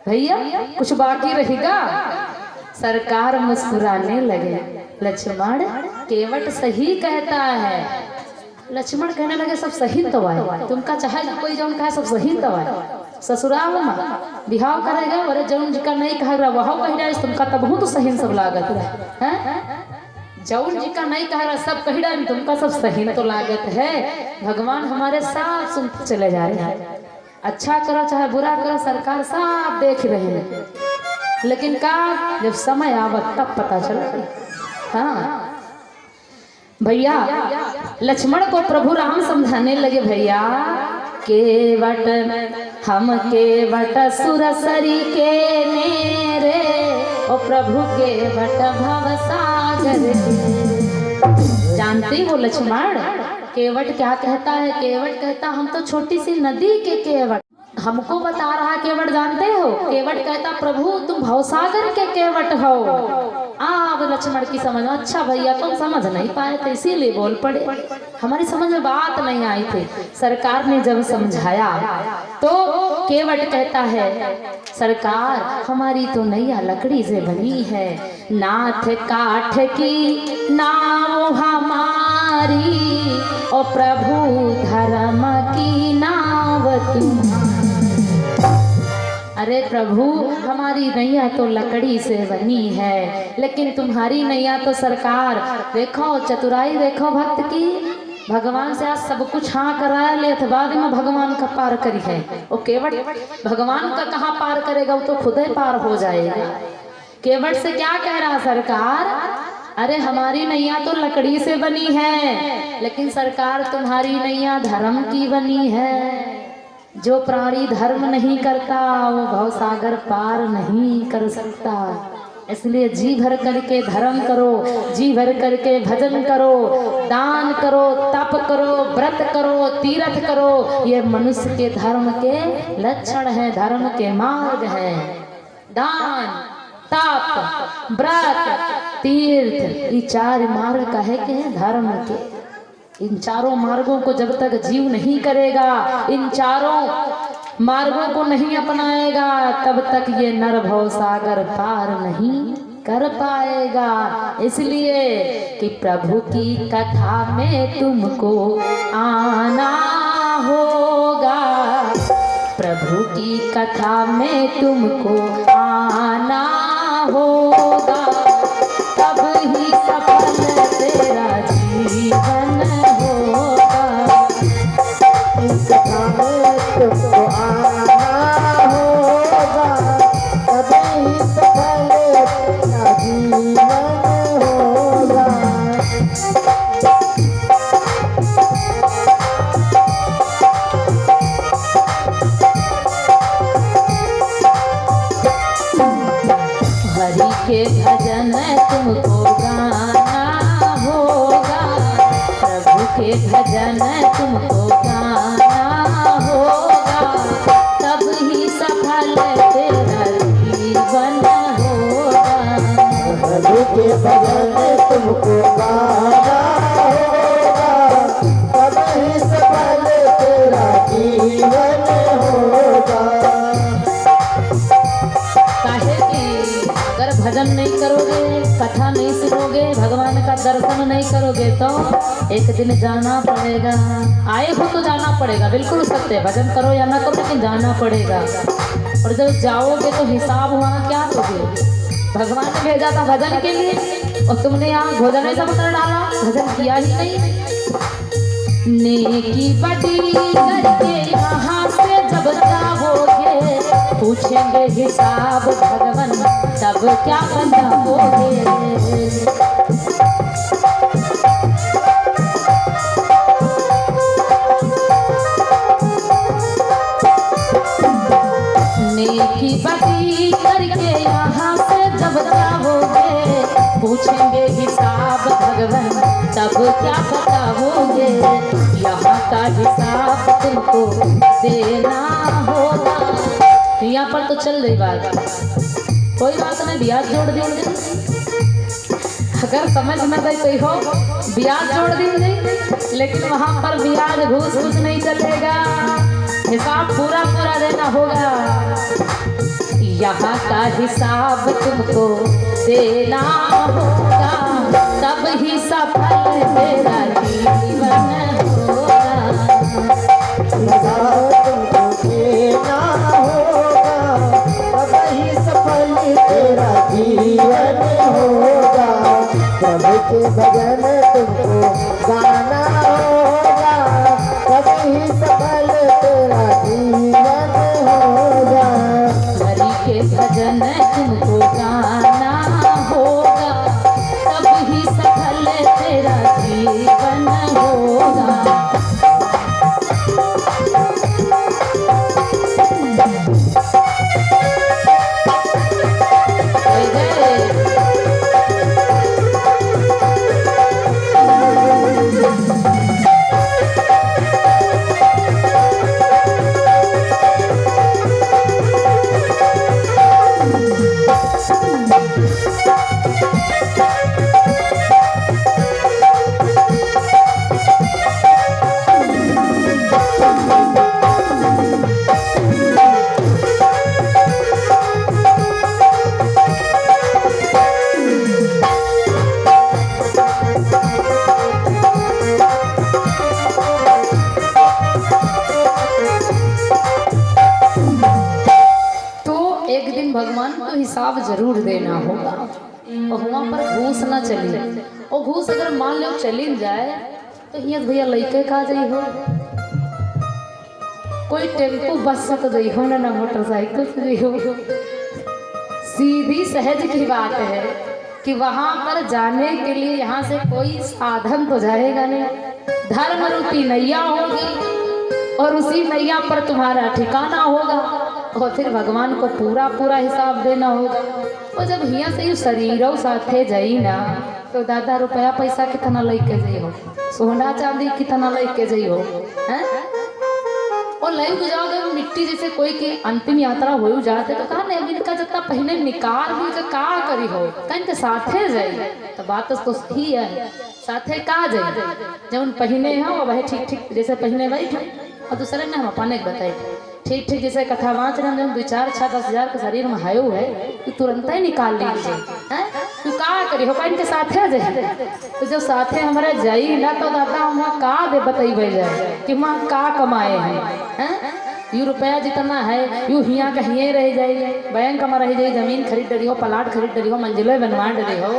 भैया, कुछ बाकी रहेगा। सरकार मुस्कुराने लगे, लक्ष्मण केवट सही कहता है। लक्ष्मण कहने लगे सब सही तो है, तुमका चाहे कोई जौन कहे सब सही तो है। ससुराल में बिहाव करेगा और जौन जिका नहीं कह रहा वह कह रहा तुमका तब तो सही सब लागत है। जौन जिका नहीं कह रहा सब कह रहा तुमका सब सही तो लागत है। भगवान हमारे साथ सुनते चले जा रहे हैं, अच्छा करो चाहे बुरा करो सरकार सब देख रहे हैं। लेकिन का जब समय आवत तब पता चल। हाँ भैया लक्ष्मण को प्रभु राम समझाने लगे, भैया केवट हम केवट सुरसरी के नेरे, ओ प्रभु केवट भव सागर। जानते हो लक्ष्मण केवट क्या कहता है? केवट कहता हम तो छोटी सी नदी के केवट, हमको बता रहा केवट जानते हो? केवट कहता प्रभु तुम भवसागर के केवट हो। अब लक्ष्मण की समझ में, अच्छा भैया तुम समझ नहीं पाए थे इसीलिए बोल पड़े, हमारी समझ में बात नहीं आई थी। सरकार ने जब समझाया तो केवट कहता है सरकार हमारी तो नैया लकड़ी से बनी है, नाथ काठ की नाव हमारी, और प्रभु धर्म की नाव तुम्हारी। अरे प्रभु हमारी नैया तो लकड़ी से बनी है, लेकिन तुम्हारी नैया तो सरकार देखो चतुराई देखो भक्त की, भगवान से आज सब कुछ हाँ कराया ले बाद में भगवान का पार करी है। वो केवट भगवान का कहाँ पार करेगा, वो तो खुद ही पार हो जाएगा। केवट से क्या कह रहा सरकार? अरे हमारी नैया तो लकड़ी से बनी है, लेकिन सरकार तुम्हारी नैया धर्म की बनी है। जो प्राणी धर्म नहीं करता वो भवसागर पार नहीं कर सकता। इसलिए जी भर करके धर्म करो, जी भर करके भजन करो, दान करो, तप करो, व्रत करो, तीर्थ करो। ये मनुष्य के धर्म के लक्षण है, धर्म के मार्ग है। दान ताप, व्रत, तीर्थ, ये 4 मार्ग कहे के हैं धर्म के। इन चारों मार्गों को जब तक जीव नहीं करेगा, इन चारों मार्गों को नहीं अपनाएगा, तब तक ये नर भव सागर पार नहीं कर पाएगा। इसलिए कि प्रभु की कथा में तुमको आना होगा, प्रभु की कथा में तुमको आना होगा, तब ही सफल तेरा जीवन होगा। इस कथा में तुमको आना होगा, तभी सफल तेरा जीवन होगा। हरि के भजन तुमको गाना होगा, प्रभु के भजन तुमको गाना होगा, तब ही सफल तेरा जीवन होगा। प्रभु के भजन तुमको गाना होगा, तभी सफल तेरा जीवन होगा। काहे कि अगर भजन नहीं करोगे, कथा नहीं सुनोगे, भगवान का दर्शन नहीं करोगे तो एक दिन जाना पड़ेगा। आए हो तो जाना पड़ेगा, बिल्कुल सत्य। भजन करो या ना करो लेकिन जाना पड़ेगा। और जब जाओगे तो हिसाब वहाँ क्या दोगे? भगवान ने भेजा था भजन के लिए और तुमने यहाँ भोजन ऐसा कर डाला, भजन किया ही नहीं। नेकी बड़ी करके यहाँ से जब जाओगे, पूछेंगे हिसाब भगवान, तब क्या बताओगे? नेकी बड़ी करके यहाँ से जब जाओगे, पूछेंगे हिसाब भगवान, तब क्या बताओगे? यहाँ का हिसाब तुमको देना होगा। यहाँ पर तो चल रही बात, कोई बात नहीं, ब्याज जोड़ देंगे। अगर समझ में गई तो हो ब्याज जोड़ देंगे, लेकिन वहाँ पर ब्याज घूस घूस नहीं चलेगा, हिसाब पूरा पूरा देना होगा। यहाँ का हिसाब तुमको देना होगा, तब ही सफल तेरा जीवन होगा। हिसाब तुमको देना होगा, तभी सफल तेरा जीवन होगा। प्रभु के भजन तुमको गाना होगा, तभी सफल तेरा जीवन होगा। हरि के भजन तुमको गाना होगा, तब ही सफल तेरा जीवन होगा। भगवान को हिसाब जरूर देना होगा और वहाँ पर घूस ना चले। और घूस अगर मान लो चली जाए तो यहाँ भैया लइके का जाइ हो, कोई टेम्पो बस से तो जाइ हो ना मोटरसाइकिल से जाइ हो। सीधी सहज की बात है कि वहाँ पर जाने के लिए यहाँ से कोई साधन तो जाएगा नहीं, धर्म रूपी नैया होगी और उसी नैया पर तुम्हारा ठिकाना होगा और फिर भगवान को पूरा पूरा हिसाब देना होगा। और जब यहाँ से शरीरों साथे जाई ना तो दादा रुपया पैसा कितना लेके जाइ हो, सोना चांदी कितना लेके जाइ हो हैं? और लय गुजाओ जब मिट्टी जैसे कोई की अंतिम यात्रा हो जाते तो कहा नहीं इनका जितना पहले निकार भी का करी हो कहीं के साथे जाए तो बात तो ही है साथे का जाए जब उन पहने हैं वो वही ठीक ठीक जैसे पहने वही और दूसरे ने हम अपने बताए ठीक ठीक जैसे कथा वाँच रहे हैं 2-4-6-10 हज़ार के शरीर में हायो है तो तुरंत ही निकाल लीजिए हैं तू का करी हो कहीं के साथे जाए तो जब साथे हमारे जाई ना तो दादा वहाँ का दे बताइए जाए कि वहाँ का कमाए हैं यू रुपया जितना है यू हियाँ कहीं रह जाइए बैंक में रह जाइए जमीन खरीद रही हो प्लाट खरीद रही हो मंजिलें बनवा रही हो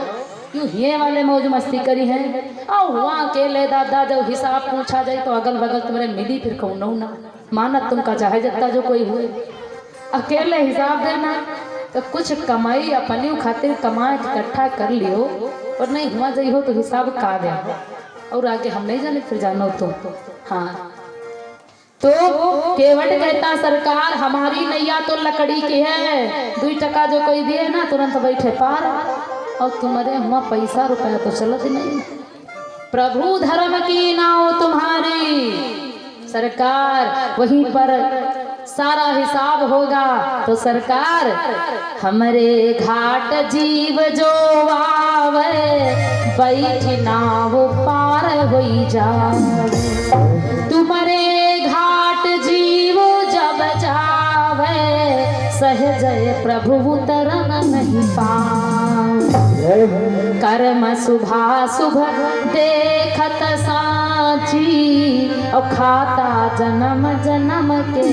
यू हिये वाले मौज मस्ती करी है और वहाँ अकेले दादा जब हिसाब पूछा जाए तो अगल बगल तुम्हारे मिली फिर कौन ना मानत तुमका चाहे जितना जो कोई हुए अकेले हिसाब देना तो कुछ कमाई अपनी खातिर कमा इकट्ठा कर लियो और नहीं हुआ जाई हो तो हिसाब का दे और आगे हम नहीं जाने फिर जानो तुम हाँ तो केवट कहता सरकार हमारी नैया तो लकड़ी की है 2 टका जो कोई दिए ना तुरंत बैठे पार और तुम्हारे हुआ पैसा रुपया तो चलत नहीं प्रभु धर्म की नाव तुम्हारी सरकार वहीं पर सारा हिसाब होगा तो सरकार हमारे घाट जीव जो आवे बैठ नाव पार हो जावे तुम्हारे घाट जीव जब जावे सहज प्रभु तरन नहीं पावे कर्म शुभा शुभ देखत साची और खाता जन्म जन्म के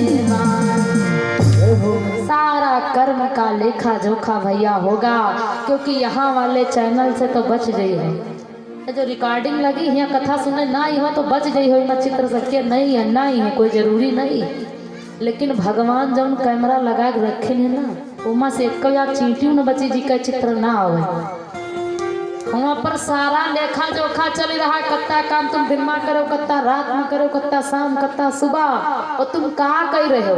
सारा कर्म का लेखा जोखा भैया होगा क्योंकि यहाँ वाले चैनल से तो बच गई है जो रिकॉर्डिंग लगी यहाँ कथा सुने ना ही हो तो बच गई हो ना चित्र सबके नहीं है ना ही है कोई जरूरी नहीं लेकिन भगवान जब कैमरा लगा के रखे हैं ना उमा से एक या चींटियों न बची जी का चित्र ना आवे वहाँ पर सारा लेखा जोखा चल रहा कत्ता काम तुम दिन में करो कत्ता रात में करो कत्ता शाम कत्ता सुबह और तुम कहाँ कह रहे हो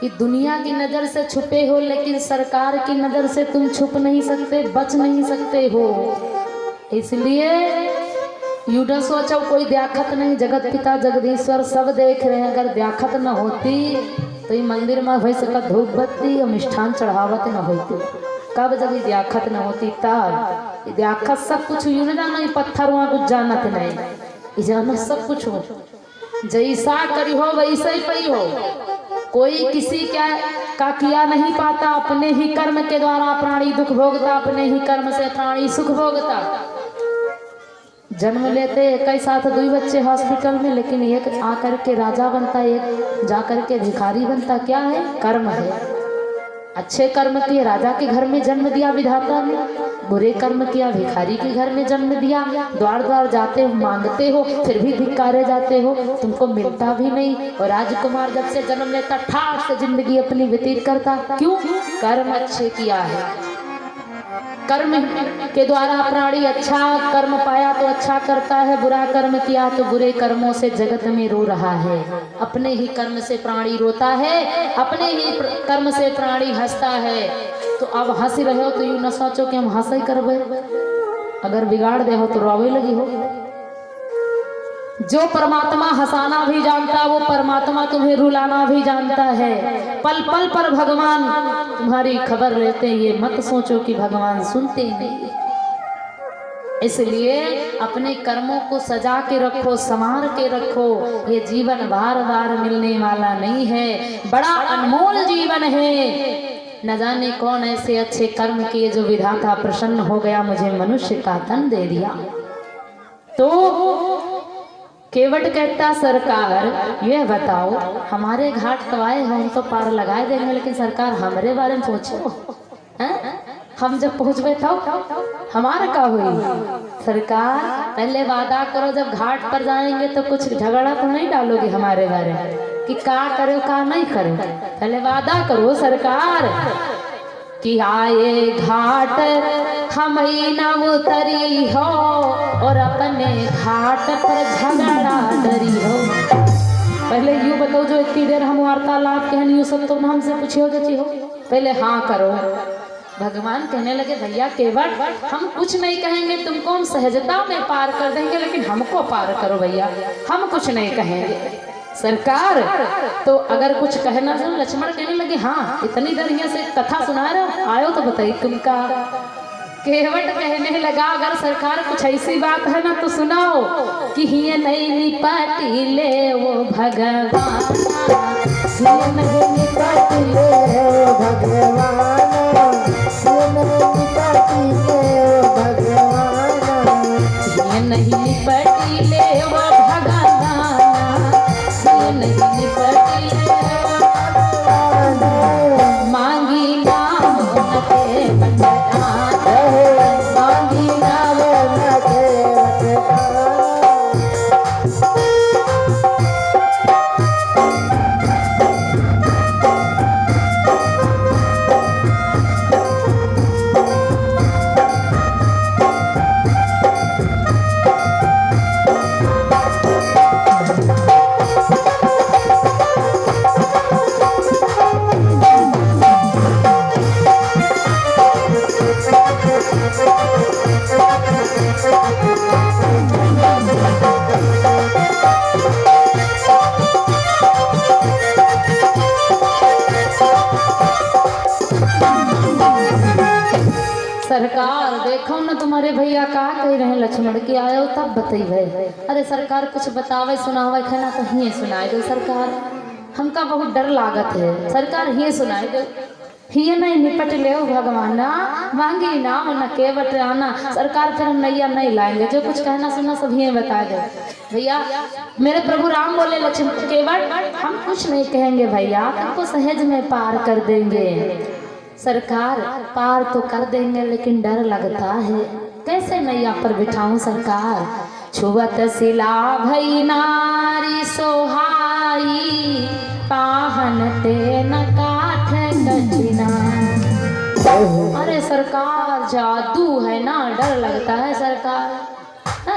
कि दुनिया की नज़र से छुपे हो लेकिन सरकार की नज़र से तुम छुप नहीं सकते बच नहीं सकते हो इसलिए यूडा सोचो कोई द्याखत नहीं जगत पिता जगदीश्वर सब देख रहे हैं अगर द्याखत न होती तो ये मंदिर में भई सका धूप बत्ती और मिष्ठान चढ़ावत न होती कब जब द्याखत न होती तब द्याखत सब कुछ यूं ना नहीं पत्थर वहाँ कुछ जानत नहीं जाना सब कुछ हो जैसा करी हो वैसे ही पई हो कोई किसी का किया नहीं पाता अपने ही कर्म के द्वारा प्राणी दुख भोगता अपने ही कर्म से प्राणी सुख भोगता जन्म लेते एक ही साथ 2 बच्चे हॉस्पिटल में लेकिन एक आकर के राजा बनता एक जाकर के भिखारी बनता क्या है कर्म है अच्छे कर्म किए राजा के घर में जन्म दिया विधाता ने बुरे कर्म किया भिखारी के घर में जन्म दिया द्वार द्वार जाते हो मांगते हो फिर भी धिक्कारे जाते हो तुमको मिलता भी नहीं और राजकुमार जब से जन्म लेता ठाठ से जिंदगी अपनी व्यतीत करता क्यों कर्म अच्छे किया है कर्म के द्वारा प्राणी अच्छा कर्म पाया तो अच्छा करता है बुरा कर्म किया तो बुरे कर्मों से जगत में रो रहा है अपने ही कर्म से प्राणी रोता है अपने ही कर्म से प्राणी हंसता है तो अब हंस रहे हो तो यूं न सोचो कि हम हंसा ही करबे अगर बिगाड़ दे हो तो रोवे लगी हो जो परमात्मा हंसाना भी जानता वो परमात्मा तुम्हें रुलाना भी जानता है पल पल पर भगवान तुम्हारी खबर लेते ये मत सोचो कि भगवान सुनते नहीं इसलिए अपने कर्मों को सजा के रखो संवार के रखो ये जीवन बार बार मिलने वाला नहीं है बड़ा अनमोल जीवन है न जाने कौन ऐसे अच्छे कर्म किए जो विधाता प्रसन्न हो गया मुझे मनुष्य का तन दे दिया तो केवट कहता सरकार ये बताओ हमारे घाट तो आए हम तो पार लगाए देंगे लेकिन सरकार हमारे बारे में सोचो हम जब पहुंचबे तो हमारा का हुई सरकार पहले वादा करो जब घाट पर जाएंगे तो कुछ झगड़ा तो नहीं डालोगे हमारे बारे में कि का करो का नहीं करो पहले वादा करो सरकार कि आए घाट हम न उतरी हो और अपने घाट पर झगड़ा डरी हो पहले यूँ बताओ जो इतनी देर हम वार्तालाप कहन यूँ सब तुम हमसे पूछे हो जची हो पहले हाँ करो भगवान कहने लगे भैया केवट हम कुछ नहीं कहेंगे तुमको हम सहजता में पार कर देंगे लेकिन हमको पार करो भैया हम कुछ नहीं कहेंगे सरकार। तो अगर कुछ कहना सुन, लक्ष्मण कहने लगे हाँ इतनी देर से कथा सुना रहे आयो तो बताइए तुमका। केवट कहने लगा अगर सरकार कुछ ऐसी बात है ना तो सुनाओ कि हिये नहीं निपटी ले वो भगवान, हिये नहीं निपटी ले वो भगवान, हिये नहीं निपटी ले वो भगवान, हिये नहीं निपटी ले वो भगवान, हिये नहीं निपटी ले वो भगवान। मांगी नाम के बंदना, मांगी नाम के बंदना। सरकार देखो ना तुम्हारे भैया का कह रहे हैं लक्ष्मण के आयो तब बताइए। अरे सरकार कुछ बतावे सुनावे खाना तो हिये सुनाए दो सरकार, हमका बहुत डर लागत है सरकार, हिये सुनाए दो। हिये नहीं निपट ले भगवान, मांगी नाम न केवट आना। सरकार फिर हम नैया नहीं लाएंगे, जो कुछ कहना सुना सब हिये बता दो भैया। मेरे प्रभु राम बोले लक्ष्मण केवट हम कुछ नहीं कहेंगे भैया, तुमको सहज में पार कर देंगे। सरकार पार तो कर देंगे लेकिन डर लगता है, कैसे नैया पर बिठाऊं सरकार। छुवत सिला भई नारी सोहाई, पाहन ते न काठ कठिना। अरे सरकार जादू है ना, डर लगता है सरकार।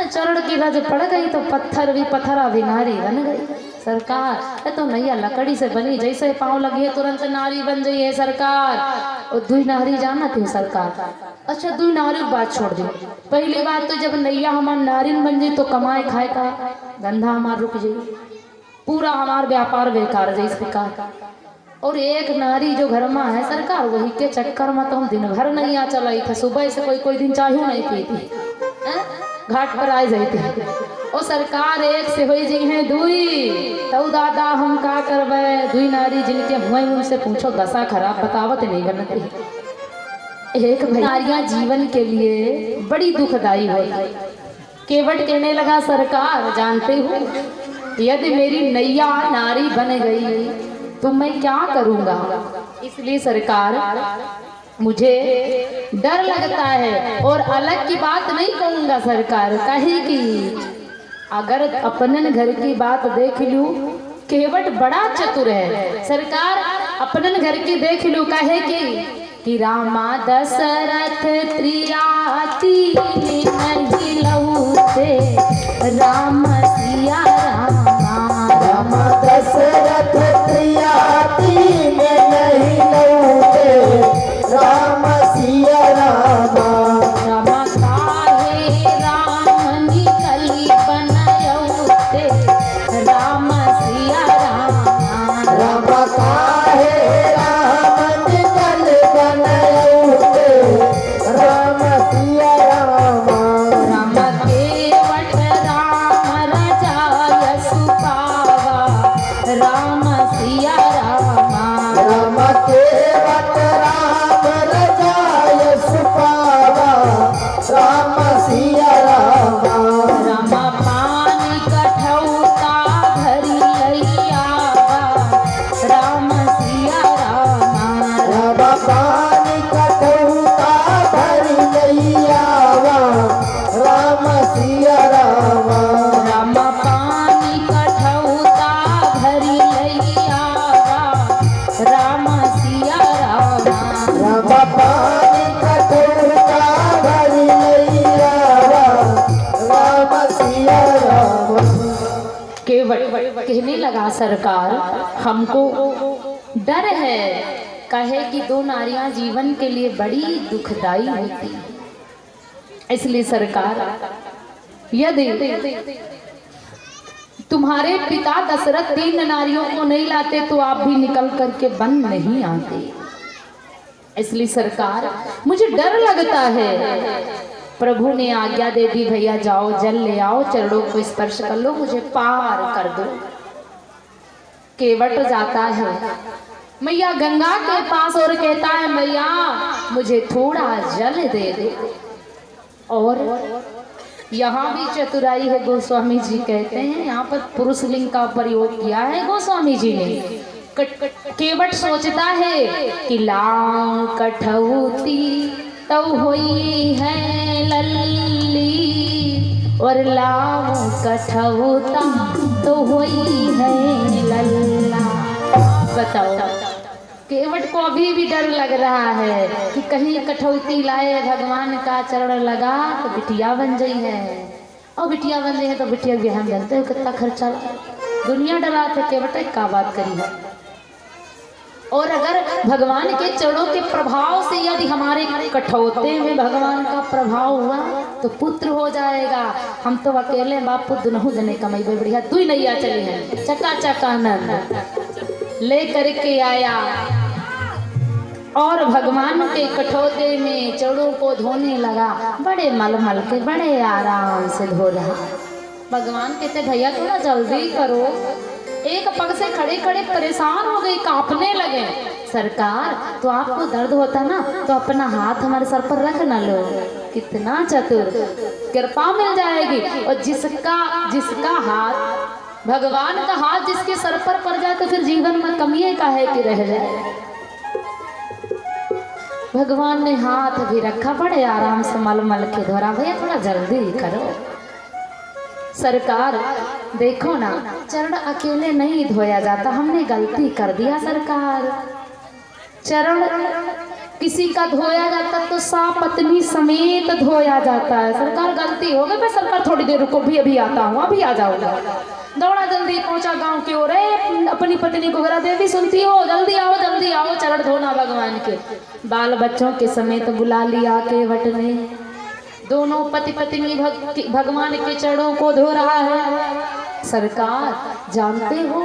चरण की रज पड़ गई तो पत्थर भी पत्थरा भी नारी बन गई सरकार। ये तो नैया लकड़ी से बनी, जैसे पाँव लगी है तुरंत नारी बन गई है सरकार। और दुई नारी जाना थी सरकार। अच्छा दुई नारी बात छोड़ दी, पहली बात तो जब नैया हमार नारिन बन जाई तो कमाए खाए का धंधा हमार रुक जाई, पूरा हमार व्यापार बेकार जाई इस प्रकार। और एक नारी जो घर में है सरकार, वही के चक्कर में तो हम दिन भर नहीं आ चलाई थे, सुबह से कोई कोई दिन चाहू नहीं पीती, घाट पर आ जाती। ओ सरकार एक से हो जी है दुई, तो दादा हम का करवे। दुई नारी जिनके मुँह उनसे पूछो दशा खराब बतावत नहीं बनती। एक नारियां जीवन के लिए बड़ी दुखदाई हो। केवट कहने लगा सरकार जानते हो यदि मेरी नैया नारी बन गई तो मैं क्या करूंगा, इसलिए सरकार मुझे डर लगता है। और अलग की बात नहीं कहूंगा सरकार, कहे कि अगर अपने घर की बात देख लूं, केवट बड़ा चतुर है सरकार, अपने घर की देख लूं। कहे कि रामा दशरथ त्रियाती नहीं लौटे, राम सिया रामा, रामा दशरथ त्रियाती नहीं लौटे, राम सिया रामा। रामा काहे राम निकली बनयौते, राम सिया रामा, रामा काहे राम निकल बनयौते, राम सिया रामा। राम केवट राम रजाय सुपावा, राम सिया रामा, राम केवट राम रजाय सुपावा, राम सिया रामा। राम पानी कठौता भरी लैयावा, राम सिया रामा, राम पानी कटौता भरी लैयावा, राम सिया रामा। राम पानी कठौता भरी लैयावा, राम सिया रामा। राम पानी कटौता भरी लैयावा, राम सिया रामा। केवट कहने लगा सरकार हमको डर है, कहे कि दो नारियां जीवन के लिए बड़ी दुखदाई होती, इसलिए सरकार यदि तुम्हारे पिता दशरथ 3 नारियों को नहीं लाते तो आप भी निकल करके वन नहीं आते। इसलिए सरकार मुझे डर लगता है। प्रभु ने आज्ञा दे दी, भैया जाओ जल ले आओ, चरणों को स्पर्श कर लो, मुझे पार कर दो। केवट जाता है मैया गंगा के पास और कहता है मैया मुझे थोड़ा जल दे दे। और यहाँ भी चतुराई है, गोस्वामी जी कहते हैं यहाँ पर पुरुष लिंग का प्रयोग किया है गोस्वामी जी ने। केवट सोचता है कि लाऊं कठौती तो हुई है लल्ली, और लाऊं कठौता तो हुई है लल्ला। बताओ, केवट को अभी भी डर लग रहा है कि कहीं कठौती लाए भगवान का चरण लगा तो बिटिया बन गई है, और बिटिया बन गई है तो बिटिया भी हम जानते हो कितना खर्चा दुनिया डरा थे। केवट का बात करी है। और अगर भगवान के चरणों के प्रभाव से यदि हमारे कठौते में भगवान का प्रभाव हुआ तो पुत्र हो जाएगा। हम तो अकेले बाप पुत्र नहु जने कमाई बढ़िया दुई नैया चली है, चका चकानंद ले करके आया और भगवान के कठौते में चरणों को धोने लगा। बड़े मलमल के बड़े आराम से धो रहा। भगवान कहते भैया थोड़ा जल्दी करो। एक पग से खड़े खड़े परेशान हो गई, कांपने लगे। सरकार तो आपको दर्द होता ना तो अपना हाथ हमारे सर पर रख ना लो। कितना चतुर, कृपा मिल जाएगी। और जिसका हाथ भगवान का हाथ जिसके सर पर पड़ जाए तो फिर जीवन में कमी का है कि रह जाए। भगवान ने हाथ भी रखा, बड़े आराम से मलमल के धोरा। भैया थोड़ा जल्दी करो। सरकार देखो ना, चरण अकेले नहीं धोया जाता, हमने गलती कर दिया सरकार। चरण किसी का धोया जाता तो पत्नी समेत धोया जाता है। सरकार गलती हो गई। सरकार थोड़ी देर रुको, भी अभी आता हूँ, अभी आ जाऊंगा। दौड़ा जल्दी पहुंचा गांव की ओर। अपनी पत्नी को करा, देवी सुनती हो, जल्दी आओ चरण धोना भगवान के। बाल बच्चों के समेत बुला लिया केवट ने। दोनों पति पत्नी भगवान के चरणों को धो रहा है। सरकार जानते हो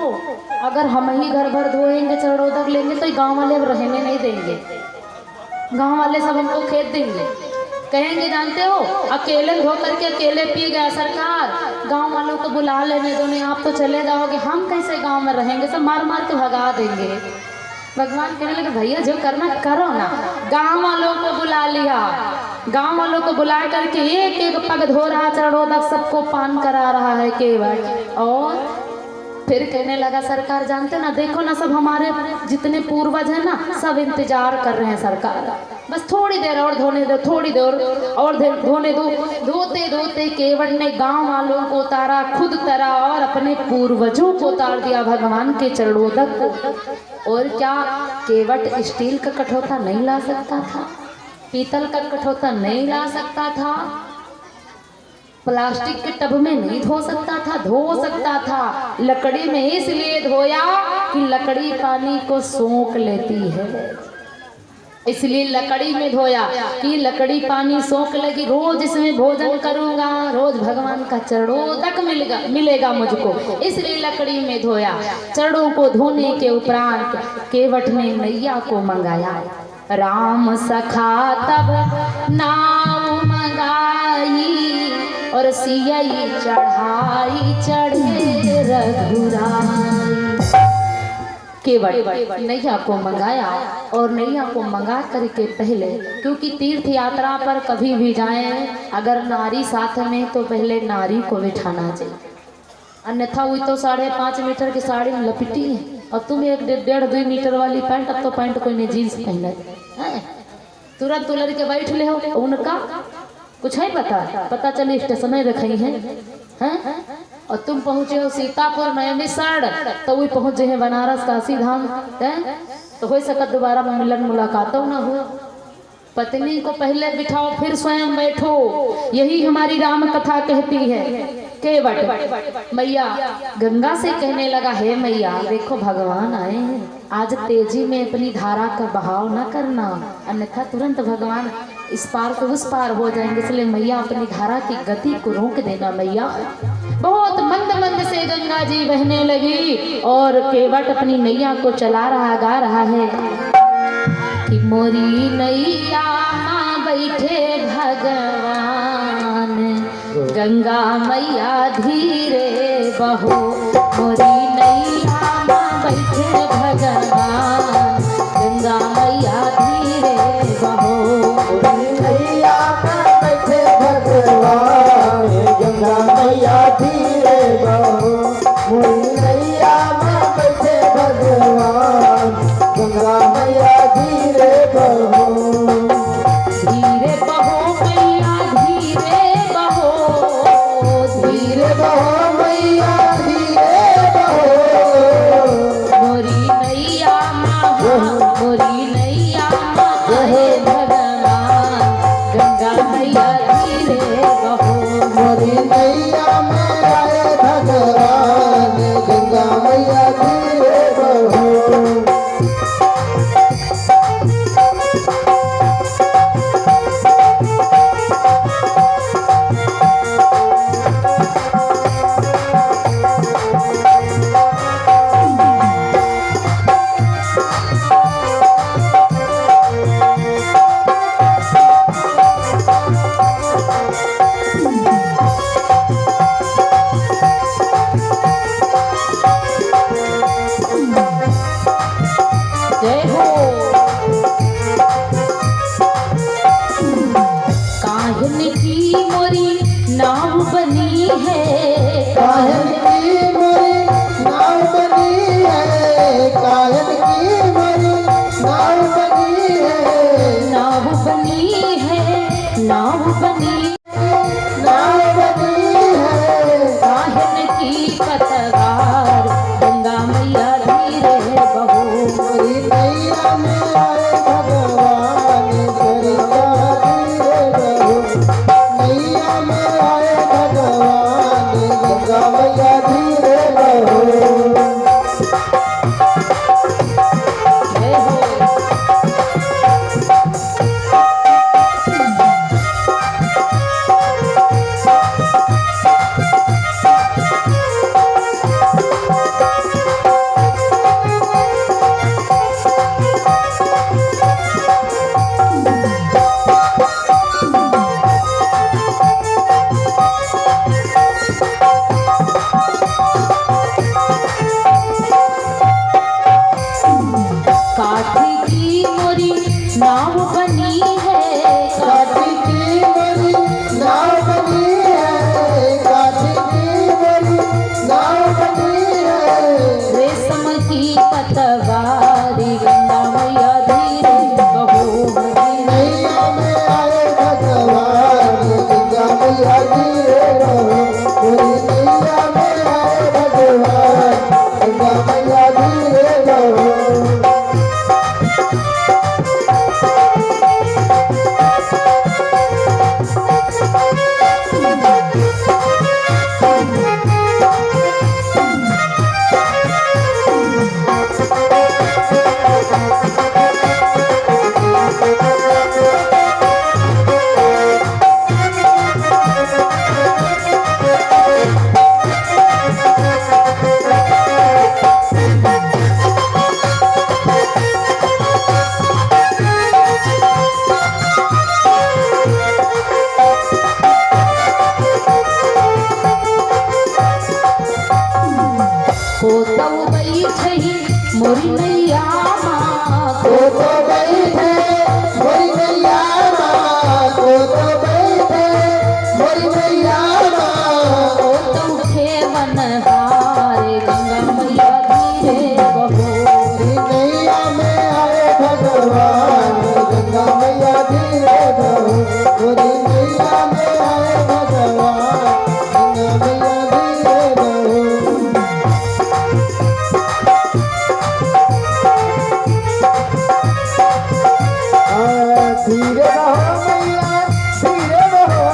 अगर हम ही घर भर धोएंगे चरणों तक लेंगे तो गांव वाले रहने नहीं देंगे। गांव वाले सब हमको खेत देंगे, कहेंगे जानते हो अकेले धो करके अकेले पी गया। सरकार गांव वालों को बुला लेने दो, नहीं आप तो चले जाओगे, हम कैसे गांव में रहेंगे, सब मार मार के भगा देंगे। भगवान कहने लगे भैया जो करना करो ना। गांव वालों को बुला लिया, गांव वालों को बुला करके एक एक पग धो रहा, चरणों तक सबको पान करा रहा है केवट। और फिर कहने लगा सरकार जानते ना, देखो ना सब हमारे जितने पूर्वज हैं ना सब इंतजार कर रहे हैं सरकार, बस थोड़ी देर और धोने दो, थोड़ी देर और धोने दो। धोते धोते केवट ने गांव वालों को उतारा, खुद तरा और अपने पूर्वजों को उतार दिया भगवान के चरणों तक। और क्या केवट स्टील का कठौता नहीं ला सकता था? पीतल का कठौता नहीं ला सकता था? प्लास्टिक के टब में नहीं धो सकता था? धो सकता था। लकड़ी में इसलिए धोया कि लकड़ी पानी को सोख लेती है, इसलिए लकड़ी में धोया कि लकड़ी पानी सोख लेगी। रोज इसमें भोजन करूंगा, रोज भगवान का चरणों तक मिलेगा मुझको, इसलिए लकड़ी में धोया। चरणों को धोने के उपरांत केवट ने मैया को मंगाया। राम सखा तब नाव मंगाई और सियाई चढ़ाई चढ़े रघुराई। केवट नैया को मंगाया और नैया को मंगा करके पहले, क्योंकि तीर्थ यात्रा पर कभी भी जाएं अगर नारी साथ में तो पहले नारी को बिठाना चाहिए, अन्यथा हुई तो 5.5 मीटर की साड़ी में लपेटी है और तुम 1.5-2 मीटर वाली पैंट। अब तो पैंट कोई ने जीन्स पहने तुरंत उलर के बैठ ले हो। उनका कुछ है पता चली स्टेशन रखी है और तुम पहुंचे हो सीतापुर नैमिषारण्य तो वही पहुंचे हैं बनारस काशी धाम तो हो सकता दोबारा मिलन मुलाकात ना हो। पत्नी को पहले बिठाओ फिर स्वयं बैठो, यही हमारी राम कथा कहती है। केवट मैया गंगा से कहने लगा, हे मैया देखो भगवान आए हैं, आज तेजी में अपनी धारा का बहाव न करना, अन्यथा तुरंत भगवान इस पार से उस पार हो जाएंगे, इसलिए मैया अपनी धारा की गति को रोक देना। मैया बहुत मंद मंद से से गंगा जी बहने लगी और केवट अपनी नैया को चला रहा, गा रहा है कि मोरी नैया माँ बैठे भगवान, गंगा मैया धीरे बहो। मोरी नैया माँ बैठे भगवान, गंगा मैया धीरे बहो। मोरी नैया माँ बैठे भगवान, गंगा मैया धीरे बहो। मोरी नैया माँ बैठे भगवान, गंगा मैया धीरे बहो। धीरे बहो मैया धीरे बहो, धीरे बहो मैया धीरे बहो। मोरी नैया माँ, मोरी नैया माँ है भगवान, गंगा मैया धीरे बहो। मोरी नैया में आए भगवान, गंगा मैया धीरे बहो। जय हो। काहन की मोरी नाव बनी है, कायन की मोरी नाव बनी है, कायन की मोरी नाव बनी है। नाव बनी है, नाव बनी, नाव बनी है। काहन की पतवार, गंगा मैया धीरे बहो। मोरी नैया में आए भगवान, गंगा धीरे बहो। नैया में आए भगवान, गंगा मैया धीरे बहो। जय हो। काठी की मोरी नाव बनी है, काठी की मोरी नाव बनी है, काठी की मोरी नाव बनी है। रेशम की पतवारी, गंगा मैया धीरे बहो। नैया में आए भगवान, गंगा मैया धीरे बहो। मोरी नैया में आए भगवान, गंगा मैया धीरे बहो। होतौ बैठही मोरी नैया माँ, को तो बैठे मोरी नैया माँ, को तो बैठे मोरी नैया माँ। होतौ खेवन हारे, गंगा मैया धीरे बहो। मोरी नैया में आए भगवान, गंगा मैया धीरे बहो। मोरी नैया में आए भगवान, गंगा मैया धीरे बहो। धीरे बहो मैया धीरे बहो,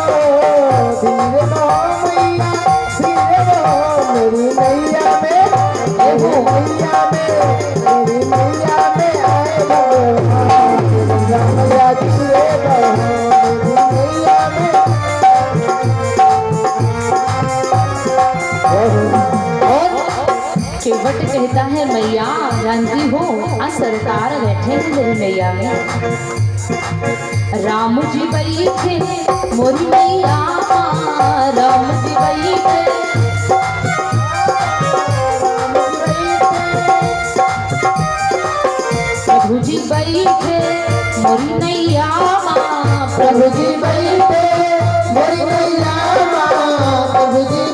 धीरे बहो मैया धीरे बहो। मेरी नैया में, मेरी नैया में, मेरी नैया में आए भगवान। मोरी नैया में राम जी बैठे मोरी नैया राम जी बैठे प्रभु जी बैठे मोरी नैया प्रभु जी बैठे मोरी नैया प्रभु जी